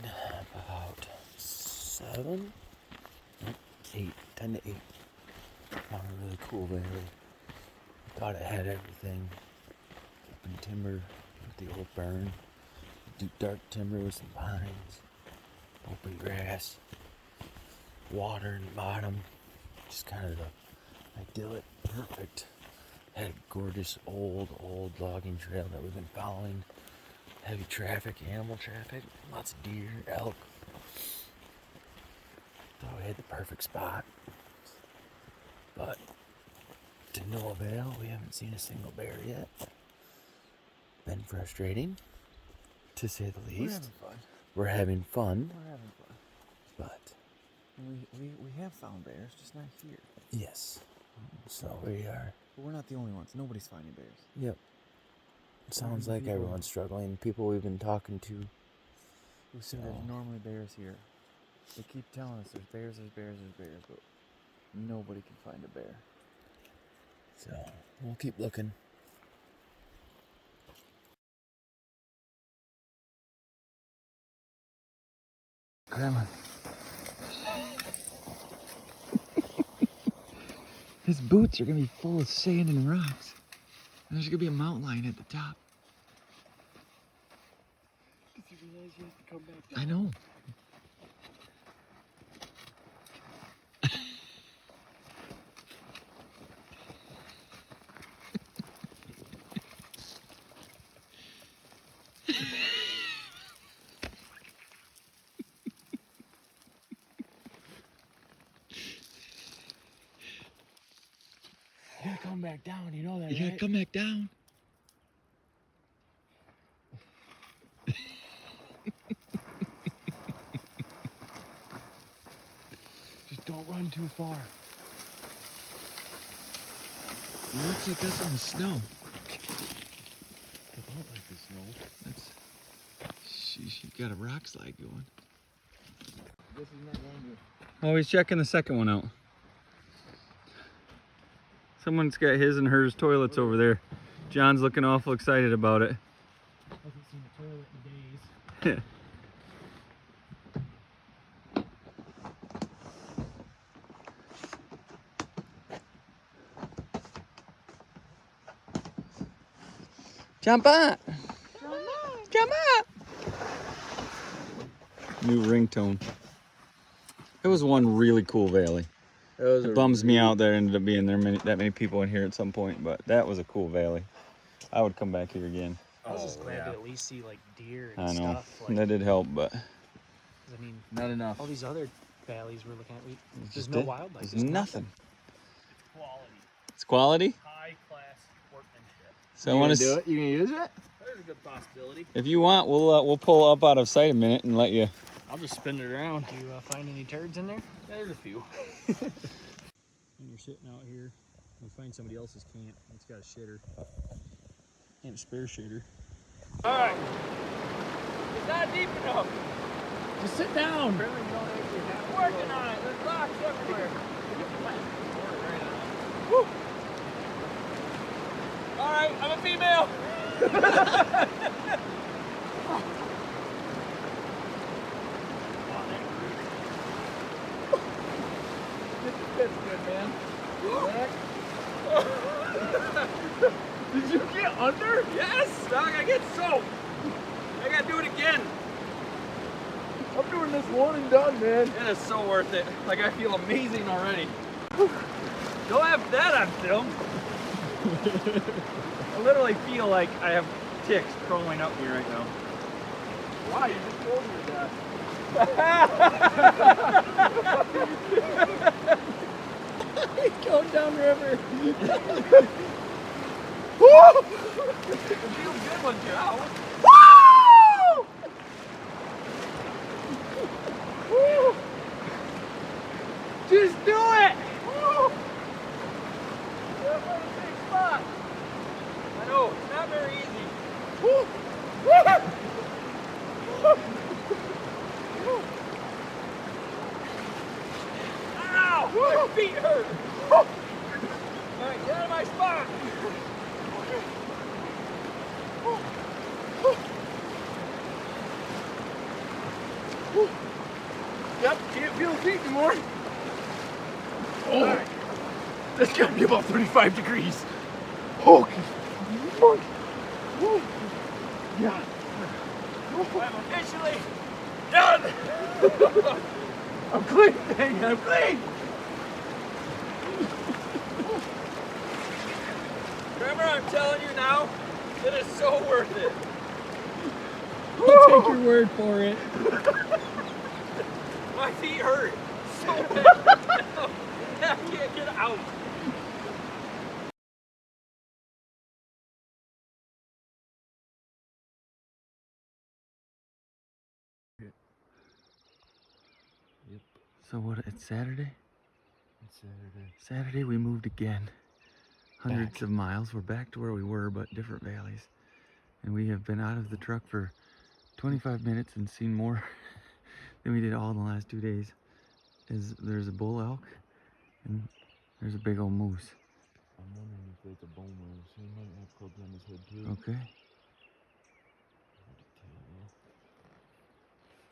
Speaker 3: about 7? Nope, 8. 10 to 8. Found a really cool valley. Thought it had everything. Open timber with the old burn. Dark timber with some pines. Open grass. Water in the bottom. Just kind of the idyllic, perfect. Had a gorgeous old logging trail that we've been following. Heavy traffic, animal traffic, lots of deer, elk. Thought we had the perfect spot. No avail. We haven't seen a single bear yet. Been frustrating, to say the least.
Speaker 1: We're having fun.
Speaker 3: We're having fun. But
Speaker 1: We have found bears, just not here.
Speaker 3: yes, so we are.
Speaker 1: But we're not the only ones. Nobody's finding bears.
Speaker 3: Yep. Sounds like
Speaker 1: people-
Speaker 3: everyone's struggling. People we've been talking to.
Speaker 1: Who said there's normally bears here? They keep telling us there's bears, but nobody can find a bear.
Speaker 3: So we'll keep looking.
Speaker 1: Grandma. His boots are gonna be full of sand and rocks. And there's gonna be a mountain lion at the top.
Speaker 6: Did you realize you have to come back down?
Speaker 1: I know.
Speaker 6: You gotta come back down, you know that,
Speaker 1: You gotta
Speaker 6: right?
Speaker 1: come back down.
Speaker 6: Just don't run too far.
Speaker 1: It looks like us in the snow.
Speaker 6: I don't like the snow.
Speaker 1: That's. She's got a rock slide going.
Speaker 6: This is not going
Speaker 5: Oh, he's checking the second one out. Someone's got his and hers toilets over there. John's looking awful excited about it.
Speaker 6: Hasn't seen a toilet in days.
Speaker 5: Jump up! Jump up! New ringtone. It was one really cool valley. It bums me out there ended up being that many people in here at some point, but that was a cool valley. I would come back here again.
Speaker 2: I was just glad to at least see like deer and
Speaker 5: I know.
Speaker 2: stuff. Like,
Speaker 5: That did help, but
Speaker 2: I mean,
Speaker 1: Not enough.
Speaker 2: all these other valleys we're looking at, there's
Speaker 5: just
Speaker 2: no
Speaker 5: did.
Speaker 2: wildlife.
Speaker 5: There's nothing.
Speaker 2: Quality,
Speaker 5: It's quality.
Speaker 2: high class workmanship.
Speaker 5: So I want to.
Speaker 1: You gonna use it?
Speaker 2: There's a good possibility.
Speaker 5: If you want, we'll pull up out of sight a minute and let you.
Speaker 2: I'll just spin it around. Do you find any turds in there?
Speaker 5: There's a few.
Speaker 2: When you're sitting out here, you find somebody else's camp. It's got a shitter and a spare shitter.
Speaker 5: All right. It's not deep enough.
Speaker 6: Just sit down.
Speaker 5: I'm working on it. There's rocks everywhere. Woo. All right, I'm a female. That's good, man. Did you get under? Yes, dog. I get soaked. I gotta do it again.
Speaker 1: I'm doing this one and done, man.
Speaker 5: It is so worth it. Like, I feel amazing already. Don't have that on film. I literally feel like I have ticks crawling up me right now.
Speaker 1: Why? You just told me that.
Speaker 5: He's going downriver. It feels good once you're out.
Speaker 1: Woo! Woo! Just do it! Woo!
Speaker 5: That's a big spot. I know, it's not very easy.
Speaker 1: Woo! Woo!
Speaker 5: Ow! My feet hurt. All right, get out of my spot.
Speaker 1: Yep, can't feel the feet anymore. Oh, right. That's gotta be about 35 degrees. Oh, fuck. Woo. Yeah.
Speaker 5: I'm officially done.
Speaker 1: I'm clean, dang, I'm clean.
Speaker 5: Remember, I'm telling you now, it is so worth it.
Speaker 6: I'll take your word for it.
Speaker 5: My feet hurt so bad. I can't get out.
Speaker 1: So what, it's Saturday?
Speaker 3: It's Saturday.
Speaker 1: Saturday we moved again. Hundreds of miles. We're back to where we were, but different valleys. And we have been out of the truck for 25 minutes and seen more than we did all in the last 2 days. There's a bull elk and there's a big old moose.
Speaker 3: I'm wondering if that's a bull moose. He might have clubs on his head too.
Speaker 1: Okay.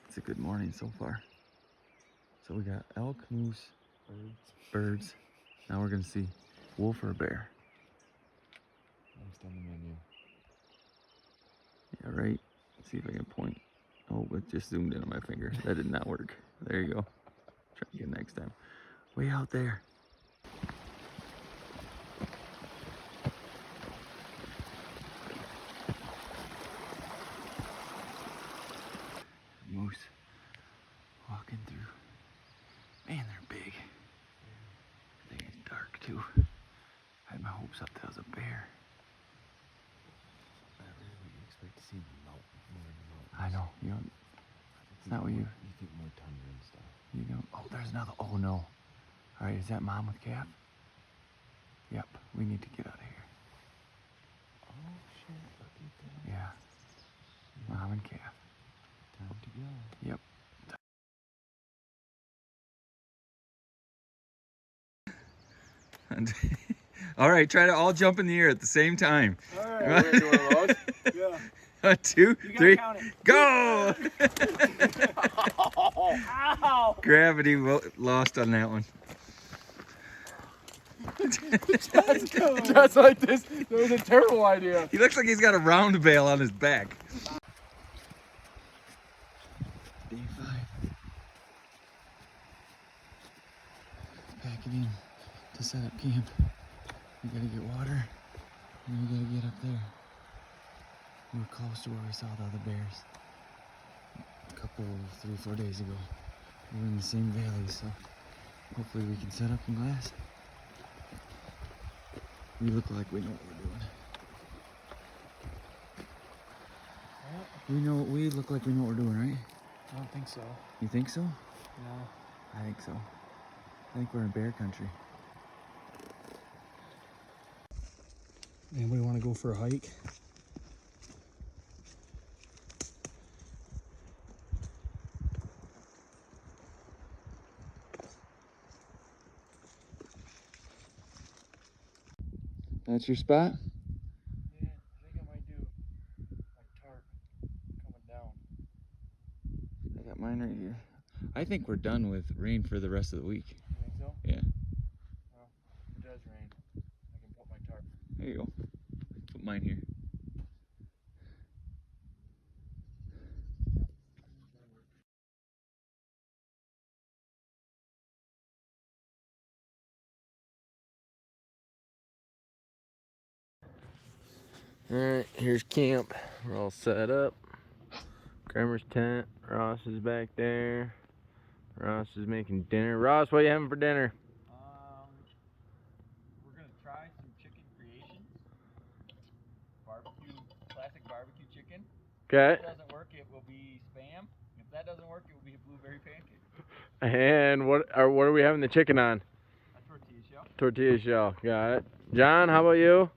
Speaker 1: It's a good morning so far. So we got elk, moose, birds. Now we're gonna see wolf or a bear.
Speaker 3: Next on the menu.
Speaker 1: Yeah, right. Let's see if I can point. Oh, it just zoomed in on my finger. That did not work. There you go. Try again next time. Way out there. Moose walking through. Man, they're big. They're dark too. I had my hopes up that was a bear.
Speaker 3: I really expect to see mount more in the mountains.
Speaker 1: I know. You know, it's not what you
Speaker 3: think more tundra and stuff.
Speaker 1: You know. Oh, there's another. Oh no. All right, is that mom with calf? Yep. We need to get out of here.
Speaker 3: Oh shit! Look at that.
Speaker 1: Yeah. Mom and calf.
Speaker 3: Time to go.
Speaker 1: Yep. All right, try to all jump in the air at the same time.
Speaker 6: All right, we're gonna do one of those. Yeah.
Speaker 1: 1, 2,
Speaker 6: You gotta
Speaker 1: 3,
Speaker 6: count it.
Speaker 1: go!
Speaker 6: Ow!
Speaker 1: Gravity lost on that one.
Speaker 6: Just like this. That was a terrible idea.
Speaker 1: He looks like he's got a round bale on his back. Day 5. Packing in to set up camp. We gotta get water, and we gotta get up there. We're close to where we saw the other bears. A couple, 3-4 days ago. We're in the same valley, so hopefully we can set up in glass. We look like we know what we're doing. We look like we know what we're doing, right?
Speaker 2: I don't think so.
Speaker 1: You think so?
Speaker 2: No.
Speaker 1: I think so. I think we're in bear country.
Speaker 2: Anybody want to go for a hike?
Speaker 1: That's your spot?
Speaker 2: Yeah, I think I might do my tarp coming down.
Speaker 1: I got mine right here. I think we're done with rain for the rest of the week.
Speaker 2: You think so?
Speaker 1: Yeah.
Speaker 2: Well, it does rain. I can put my tarp.
Speaker 1: There you go. Put mine here.
Speaker 5: Alright, here's camp. We're all set up. Kramer's tent. Ross is back there. Ross is making dinner. Ross, what are you having for dinner?
Speaker 4: We're gonna try some chicken creations. Classic barbecue chicken.
Speaker 5: Okay.
Speaker 4: If that doesn't work, it will be Spam. If that doesn't work, it will be a blueberry pancake.
Speaker 5: And what are we having the chicken on?
Speaker 4: A tortilla shell.
Speaker 5: Tortilla shell. Got it. John, how about you?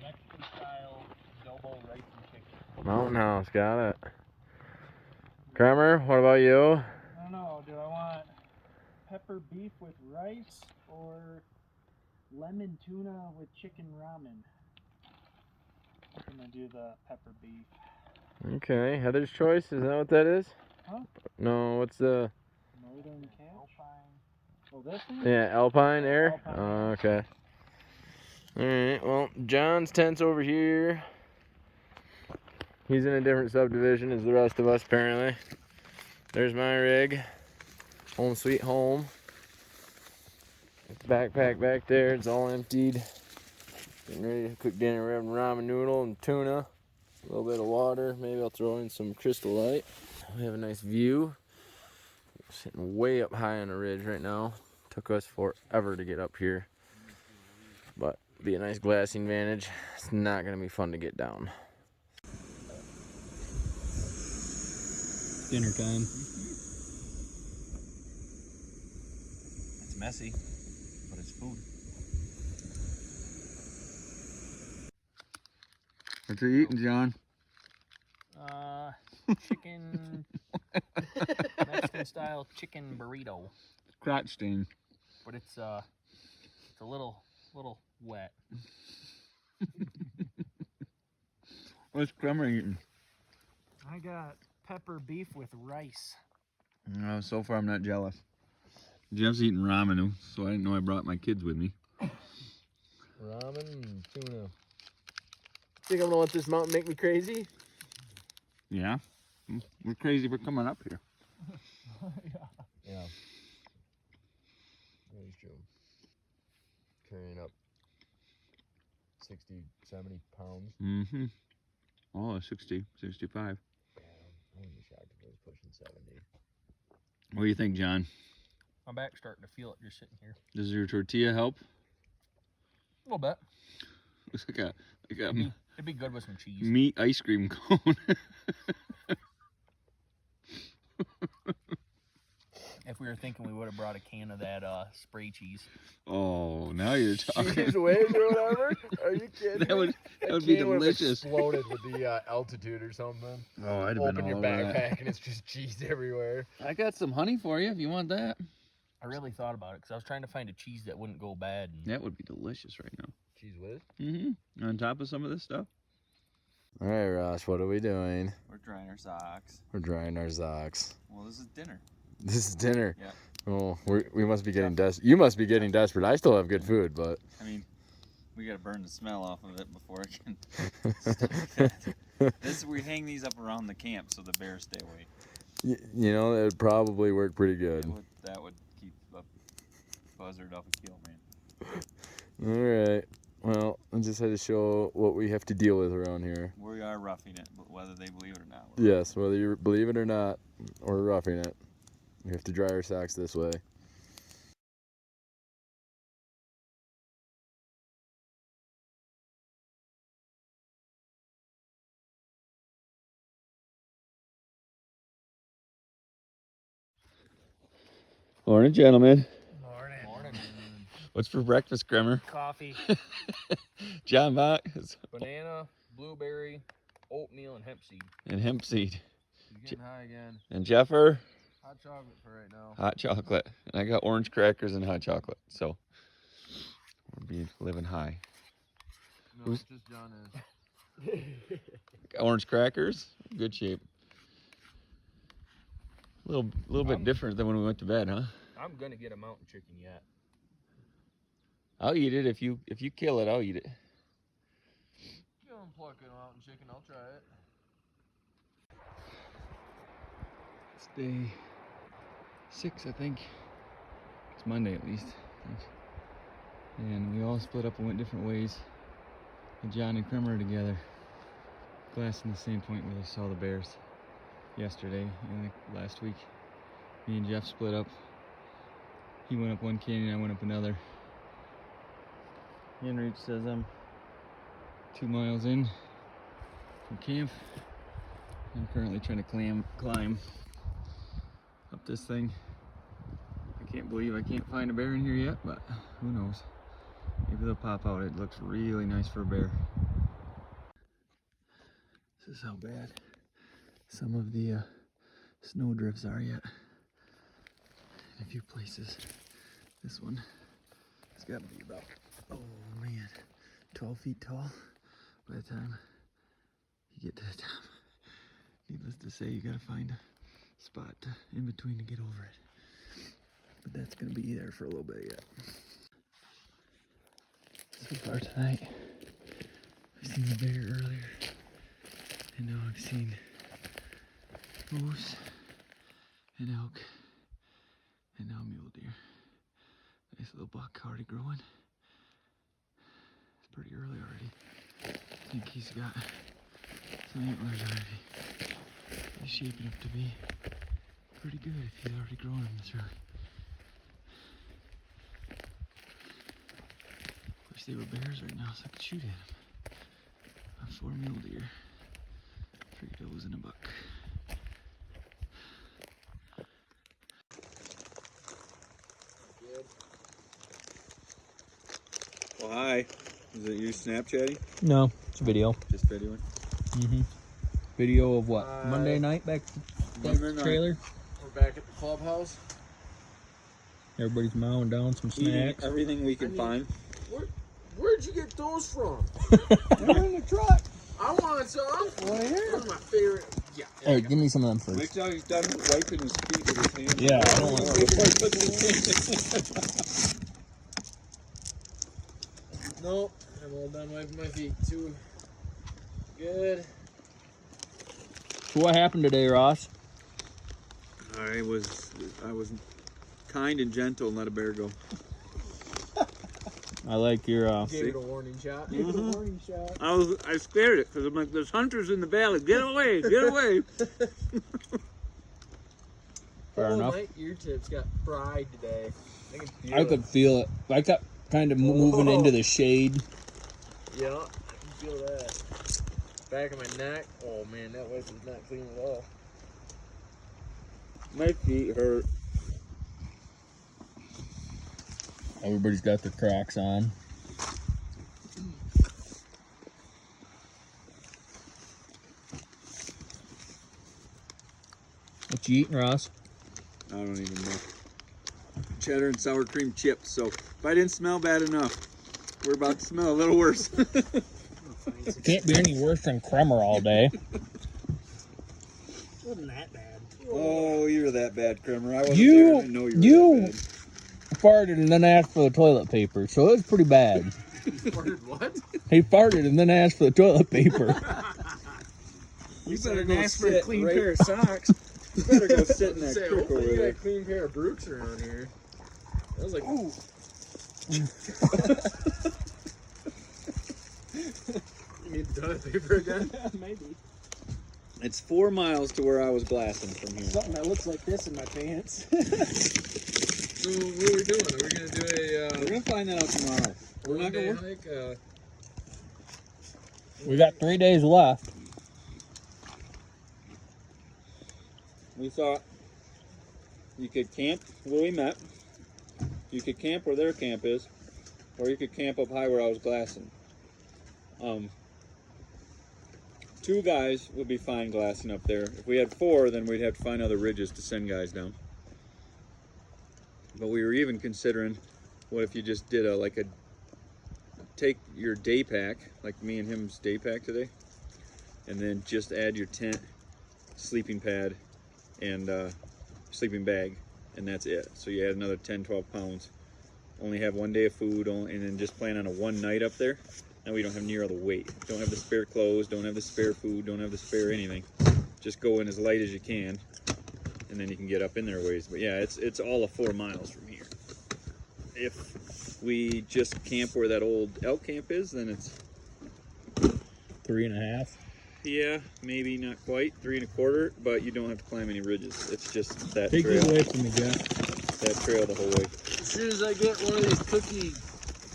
Speaker 4: Mexican style adobo rice and chicken.
Speaker 5: Mountain House. Got it. Kramer, what about you?
Speaker 6: I don't know. Do I want pepper beef with rice or lemon tuna with chicken ramen? I'm gonna do the pepper beef.
Speaker 5: Okay. Heather's choice. Is that what that is?
Speaker 6: Huh?
Speaker 5: No. What's the?
Speaker 6: Northern Catch? Alpine. Oh, this one?
Speaker 5: Yeah, Alpine Air.
Speaker 6: Alpine.
Speaker 5: Oh, okay. All right. Well, John's tent's over here. He's in a different subdivision as the rest of us, apparently. There's my rig. Home sweet home. Got the backpack back there. It's all emptied. Getting ready to cook dinner. We're having ramen noodle and tuna. A little bit of water. Maybe I'll throw in some Crystal Light. We have a nice view. We're sitting way up high on a ridge right now. Took us forever to get up here. But be a nice glassing vantage. It's not going to be fun to get down. Dinner time.
Speaker 4: It's messy, but it's food.
Speaker 1: What you eating, John?
Speaker 5: Chicken, Mexican style chicken burrito,
Speaker 1: Crotch stain.
Speaker 5: but it's a little wet.
Speaker 1: What's Crummer eating?
Speaker 6: I got pepper beef with rice.
Speaker 1: No, so far I'm not jealous. Jeff's eating ramen, so I didn't know I brought my kids with me.
Speaker 5: Ramen and tuna. Think I'm gonna let this mountain make me crazy?
Speaker 1: Yeah? We're crazy for coming up here.
Speaker 3: Yeah. That is true. Carrying up 60, 70 pounds.
Speaker 1: Mm-hmm. Oh, 60, 65.
Speaker 3: I wouldn't be shocked if it was pushing 70.
Speaker 1: What do you think, John?
Speaker 5: My back's starting to feel it just sitting here.
Speaker 1: Does your tortilla help?
Speaker 5: A little bit.
Speaker 1: Looks like a
Speaker 5: It'd be good with some cheese.
Speaker 1: meat ice cream cone.
Speaker 5: If we were thinking, we would have brought a can of that spray cheese.
Speaker 1: Oh, now you're talking.
Speaker 3: Cheese whiz or whatever? Are you kidding?
Speaker 1: That would be delicious.
Speaker 3: Exploded with the altitude or something.
Speaker 1: Oh, I'd have
Speaker 3: Open
Speaker 1: been
Speaker 3: your
Speaker 1: all over
Speaker 3: backpack
Speaker 1: that.
Speaker 3: and it's just cheese everywhere.
Speaker 1: I got some honey for you if you want that.
Speaker 5: I really thought about it because I was trying to find a cheese that wouldn't go bad. And
Speaker 1: That would be delicious right now.
Speaker 3: Cheese whiz?
Speaker 1: Mm-hmm. On top of some of this stuff.
Speaker 3: All right, Ross, what are we doing?
Speaker 4: We're drying our socks.
Speaker 3: We're drying our socks.
Speaker 4: Well, this is dinner.
Speaker 3: This is dinner.
Speaker 4: Yeah.
Speaker 3: Oh, we must be getting desperate. You must be getting desperate. I still have good food, but
Speaker 4: I mean, we gotta burn the smell off of it before I can. We hang these up around the camp so the bears stay away.
Speaker 3: you know, it would probably work pretty good.
Speaker 4: That would keep a buzzard off a kill, man.
Speaker 3: All right. Well, I just had to show what we have to deal with around here.
Speaker 4: We are roughing it, but whether they believe it or not.
Speaker 3: Yes, whether you believe it or not, we're roughing it. We have to dry our socks this way.
Speaker 1: Morning, gentlemen.
Speaker 5: morning.
Speaker 1: What's for breakfast, Grimmer?
Speaker 5: Coffee,
Speaker 1: John Bach
Speaker 5: banana, blueberry, oatmeal, and hemp seed.
Speaker 1: and hemp seed.
Speaker 2: He's getting high again.
Speaker 1: And Jeffer,
Speaker 2: Hot chocolate for right now.
Speaker 1: hot chocolate. And I got orange crackers and hot chocolate. So we'll be living high.
Speaker 2: No,
Speaker 1: Who's-
Speaker 2: just John is.
Speaker 1: Orange crackers, good shape. A little bit different than when we went to bed, huh?
Speaker 5: I'm gonna get a mountain chicken yet.
Speaker 1: I'll eat it if you kill it. I'll eat it.
Speaker 2: If you want to pluck it out and chicken, I'll try it.
Speaker 1: It's day 6, I think. It's Monday at least. I think. And we all split up and went different ways. And John and Krimmer are together, glassing the same point where they saw the bears yesterday and last week. Me and Jeff split up. He went up one canyon, I went up another. R&Rz says I'm 2 miles in from camp. I'm currently trying to climb up this thing. I can't believe I can't find a bear in here yet, but who knows. Maybe they'll pop out. It looks really nice for a bear. This is how bad some of the snow drifts are yet. In a few places. This one has got to be about, oh man, 12 feet tall by the time you get to the top. Needless to say, you gotta find a spot in between to get over it. But that's gonna be there for a little bit yet. So far tonight, I've seen the bear earlier, and now I've seen moose and elk, and now mule deer. Nice little buck already growing. It's pretty early already. I think he's got some antlers already. He's shaping up to be pretty good if he's already growing them this early. Wish they were bears right now so I could shoot at them. I have 4 mule deer, 3 does and a buck.
Speaker 4: Oh, hi. Is it you Snapchatting?
Speaker 5: No, it's a video.
Speaker 4: Just videoing?
Speaker 5: Mm-hmm. Video of what? Monday night back at the trailer.
Speaker 2: We're back at the clubhouse.
Speaker 5: Everybody's mowing down some
Speaker 4: Eating
Speaker 5: snacks.
Speaker 4: everything we can find.
Speaker 2: Where'd you get those from?
Speaker 6: They're in the truck.
Speaker 2: I want some.
Speaker 6: Well, here.
Speaker 2: Those are my favorite. Yeah.
Speaker 5: Hey, give me some of them first.
Speaker 4: Wait till he's done wiping his feet with his hands.
Speaker 5: Yeah, I don't want
Speaker 2: Nope. I'm all done wiping my feet too. Good.
Speaker 5: So what happened today, Ross?
Speaker 4: I was kind and gentle and let a bear go.
Speaker 5: I like your
Speaker 2: Gave it a warning shot.
Speaker 6: Give it a warning shot.
Speaker 4: I scared it because I'm like, there's hunters in the valley. Get away, get away.
Speaker 5: fair enough.
Speaker 2: My ear tips got fried today.
Speaker 5: I could feel it. I kept kind of moving into the shade.
Speaker 2: Yeah, I can feel that. Back of my neck. Oh man, that wipe is not clean at all.
Speaker 4: My feet hurt.
Speaker 5: Everybody's got their Crocs on. What you eating, Ross?
Speaker 4: I don't even know. Cheddar and sour cream chips. So if I didn't smell bad enough, we're about to smell a little worse.
Speaker 5: Can't be any worse than Kremer all day.
Speaker 6: Wasn't that bad.
Speaker 4: Oh, you're that bad, Kremer. I wasn't
Speaker 5: You-
Speaker 4: there. I didn't know you were that bad.
Speaker 5: Farted and then asked for the toilet paper, so it was pretty bad.
Speaker 2: Farted what?
Speaker 5: He farted and then asked for the toilet paper.
Speaker 4: You
Speaker 2: said
Speaker 4: better
Speaker 2: I
Speaker 4: go
Speaker 2: asked for a
Speaker 4: sit
Speaker 2: clean
Speaker 4: right-
Speaker 2: pair of socks.
Speaker 4: You better go sit in that
Speaker 2: Say,
Speaker 4: creek
Speaker 2: hopefully
Speaker 4: over
Speaker 2: you got
Speaker 4: there.
Speaker 2: a clean pair of Brooks around here. I was like, ooh. You need the toilet paper again?
Speaker 6: Maybe.
Speaker 4: It's 4 miles to where I was glassing from here.
Speaker 6: Something that looks like this in my pants.
Speaker 2: So what are we doing? Are we gonna do
Speaker 4: We're gonna find that out tomorrow. We're not gonna work.
Speaker 2: hike?
Speaker 5: We got 3 days left.
Speaker 4: We thought you could camp where we met. You could camp where their camp is, or you could camp up high where I was glassing. 2 guys would be fine glassing up there. If we had 4, then we'd have to find other ridges to send guys down. But we were even considering, what if you just did take your day pack, like me and him's day pack today, and then just add your tent, sleeping pad, and sleeping bag, and that's it. So you add another 10-12 pounds. Only have 1 day of food, and then just plan on a 1 night up there. And we don't have near all the weight. Don't have the spare clothes, don't have the spare food, don't have the spare anything. Just go in as light as you can, and then you can get up in there ways. But yeah, it's all of 4 miles from here. If we just camp where that old elk camp is, then it's
Speaker 5: 3.5.
Speaker 4: yeah, maybe not quite 3 1/4, but you don't have to climb any ridges. It's just that
Speaker 5: Take
Speaker 4: trail.
Speaker 5: these away from me, Jeff.
Speaker 4: That trail the whole way.
Speaker 2: As soon as I get one of these cookie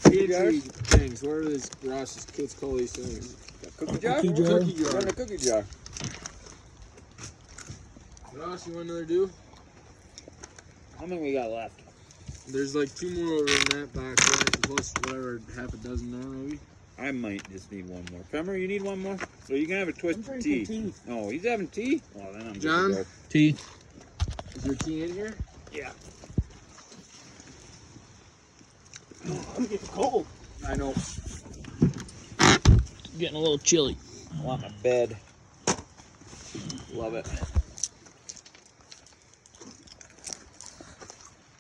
Speaker 2: pantry things, what are these Ross's kids call these things?
Speaker 4: Cookie jar?
Speaker 5: Cookie jar.
Speaker 2: Cookie jar.
Speaker 4: Run a cookie jar.
Speaker 2: Ross, you want another do?
Speaker 4: How many we got left?
Speaker 2: There's like 2 more over in that box, right? Plus whatever, half a dozen there maybe.
Speaker 4: I might just need 1 more. Femmer, you need 1 more? So you can have a
Speaker 6: I'm
Speaker 4: twisted
Speaker 6: drinking
Speaker 4: tea.
Speaker 6: tea.
Speaker 4: Oh, he's having tea? Oh, then I'm
Speaker 2: John?
Speaker 4: good to go.
Speaker 5: Tea.
Speaker 2: Is there tea in here?
Speaker 4: Yeah.
Speaker 6: It's cold.
Speaker 4: I know.
Speaker 5: It's getting a little chilly.
Speaker 4: I want my bed. Love it.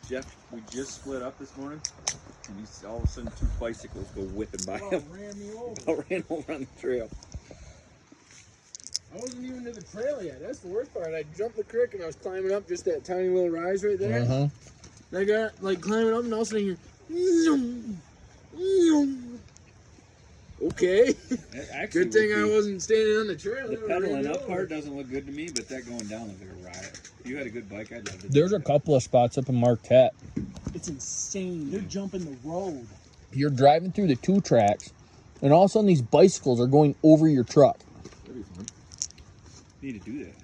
Speaker 4: Jeff, we just split up this morning, and he's all of a sudden 2 bicycles go whipping by him.
Speaker 6: Ran me over.
Speaker 4: I ran over on the trail.
Speaker 2: I wasn't even to the trail yet. That's the worst part. I jumped the creek and I was climbing up just that tiny little rise right there.
Speaker 5: Uh-huh.
Speaker 2: And I got like climbing up and all of a sudden okay.
Speaker 4: Actually,
Speaker 2: Good thing
Speaker 4: would
Speaker 2: I
Speaker 4: be-
Speaker 2: wasn't standing on the trail.
Speaker 4: The
Speaker 2: That would've ran
Speaker 4: pedaling
Speaker 2: me
Speaker 4: up
Speaker 2: over.
Speaker 4: part doesn't look good to me, but that going down looks like a riot. If you had a good bike, I'd love to do
Speaker 5: There's a
Speaker 4: that.
Speaker 5: couple of spots up in Marquette.
Speaker 6: It's insane. They're jumping the road.
Speaker 5: You're driving through the 2 tracks, and all of a sudden these bicycles are going over your truck.
Speaker 4: That'd be fun. Need to do that.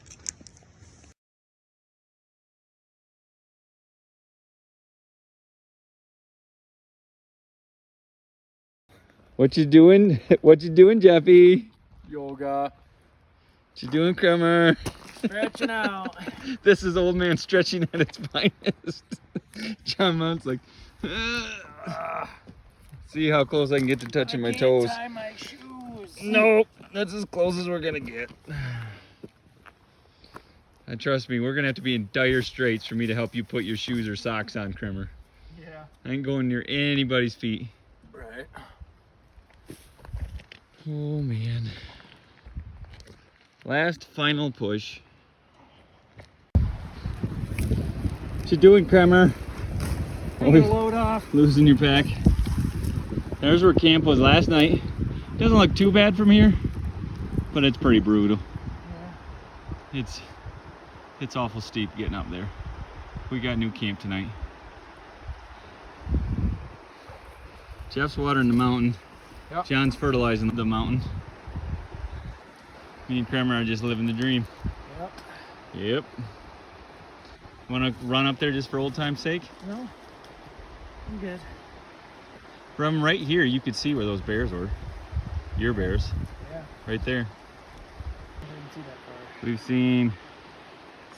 Speaker 1: What you doing? What you doing, Jeffy?
Speaker 2: Yoga.
Speaker 1: What you doing, Kramer?
Speaker 2: Stretching out.
Speaker 1: This is old man stretching at its finest. John Mount's like, see how close I can get to touching my toes.
Speaker 2: Tie my shoes.
Speaker 1: Nope, that's as close as we're gonna get. And trust me, we're gonna have to be in dire straits for me to help you put your shoes or socks on, Kramer.
Speaker 2: Yeah.
Speaker 1: I ain't going near anybody's feet.
Speaker 2: Right.
Speaker 1: Oh man. Last final push. What you doing, Kramer?
Speaker 2: Taking a load off.
Speaker 1: Losing your pack. There's where camp was last night. Doesn't look too bad from here, but it's pretty brutal.
Speaker 2: Yeah.
Speaker 1: It's awful steep getting up there. We got new camp tonight. Jeff's watering the mountain.
Speaker 2: Yep.
Speaker 1: John's fertilizing the mountain. Me and Kramer are just living the dream.
Speaker 2: Yep.
Speaker 1: Yep. Want to run up there just for old time's sake?
Speaker 2: No. I'm good.
Speaker 1: From right here, you could see where those bears were. Your bears.
Speaker 2: Yeah.
Speaker 1: Right there.
Speaker 2: I didn't see that far.
Speaker 1: We've seen...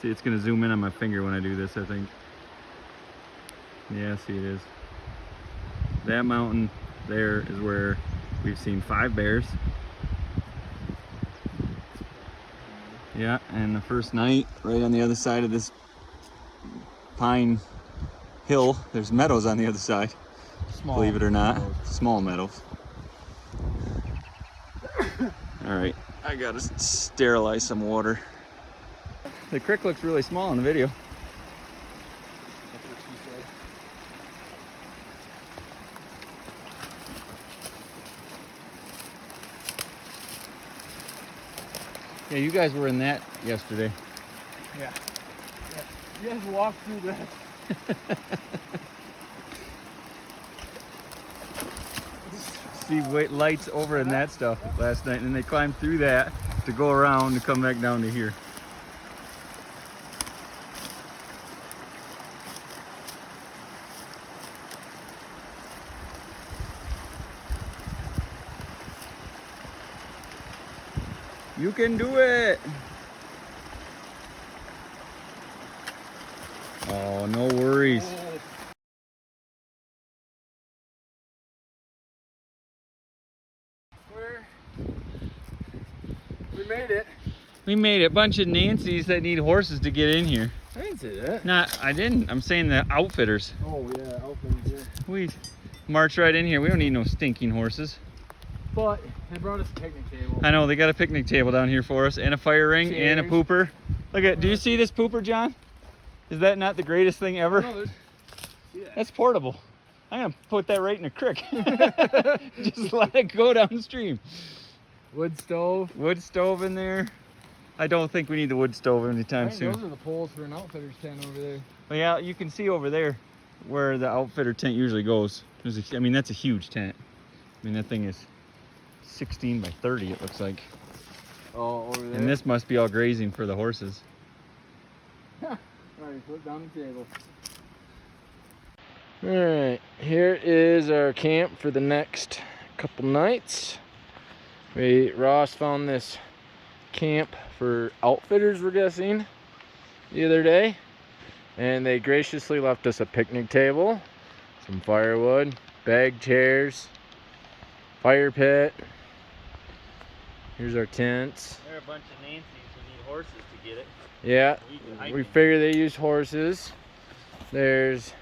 Speaker 1: See, it's going to zoom in on my finger when I do this, I think. Yeah, see, it is. That mountain there is where we've seen 5 bears. Yeah, and the first night, right on the other side of this pine hill, there's meadows on the other side.
Speaker 2: Small.
Speaker 1: Believe it or not,
Speaker 2: meadows.
Speaker 1: small meadows. All right, I gotta sterilize some water. The creek looks really small in the video.
Speaker 2: That's what she said.
Speaker 1: Yeah, you guys were in that yesterday.
Speaker 2: Yeah. You guys walk through that.
Speaker 1: See lights over in that stuff last night, and then they climbed through that to go around and come back down to here. You can do it! Oh, no worries.
Speaker 2: We made it.
Speaker 1: We made a bunch of Nancy's that need horses to get in here.
Speaker 2: I didn't say that.
Speaker 1: I didn't. I'm saying the outfitters.
Speaker 2: Oh yeah, open here.
Speaker 1: We march right in here. We don't need no stinking horses.
Speaker 2: But they brought us a picnic table.
Speaker 1: I know, they got a picnic table down here for us, and a fire ring, and a
Speaker 2: Chairs.
Speaker 1: pooper. Look at, do you see this pooper, John? Is that not the greatest thing ever?
Speaker 2: No,
Speaker 1: That's portable. I'm gonna put that right in the creek. Just let it go downstream.
Speaker 2: wood stove.
Speaker 1: Wood stove in there. I don't think we need the wood stove anytime
Speaker 2: I think
Speaker 1: soon.
Speaker 2: those are the poles for an outfitter's tent over there.
Speaker 1: But yeah, you can see over there where the outfitter tent usually goes. I mean, that's a huge tent. I mean, that thing is 16 by 30, it looks like.
Speaker 2: Oh, over there.
Speaker 1: And this must be all grazing for the horses.
Speaker 2: Alright, put down the table. Alright, here is our camp for the next couple nights. Ross found this camp for outfitters, we're guessing, the other day. And they graciously left us a picnic table, some firewood, bag chairs, fire pit. Here's our tents.
Speaker 1: There are a bunch of Nancy's who need horses to get it.
Speaker 2: Yeah, we figure they use horses. There's,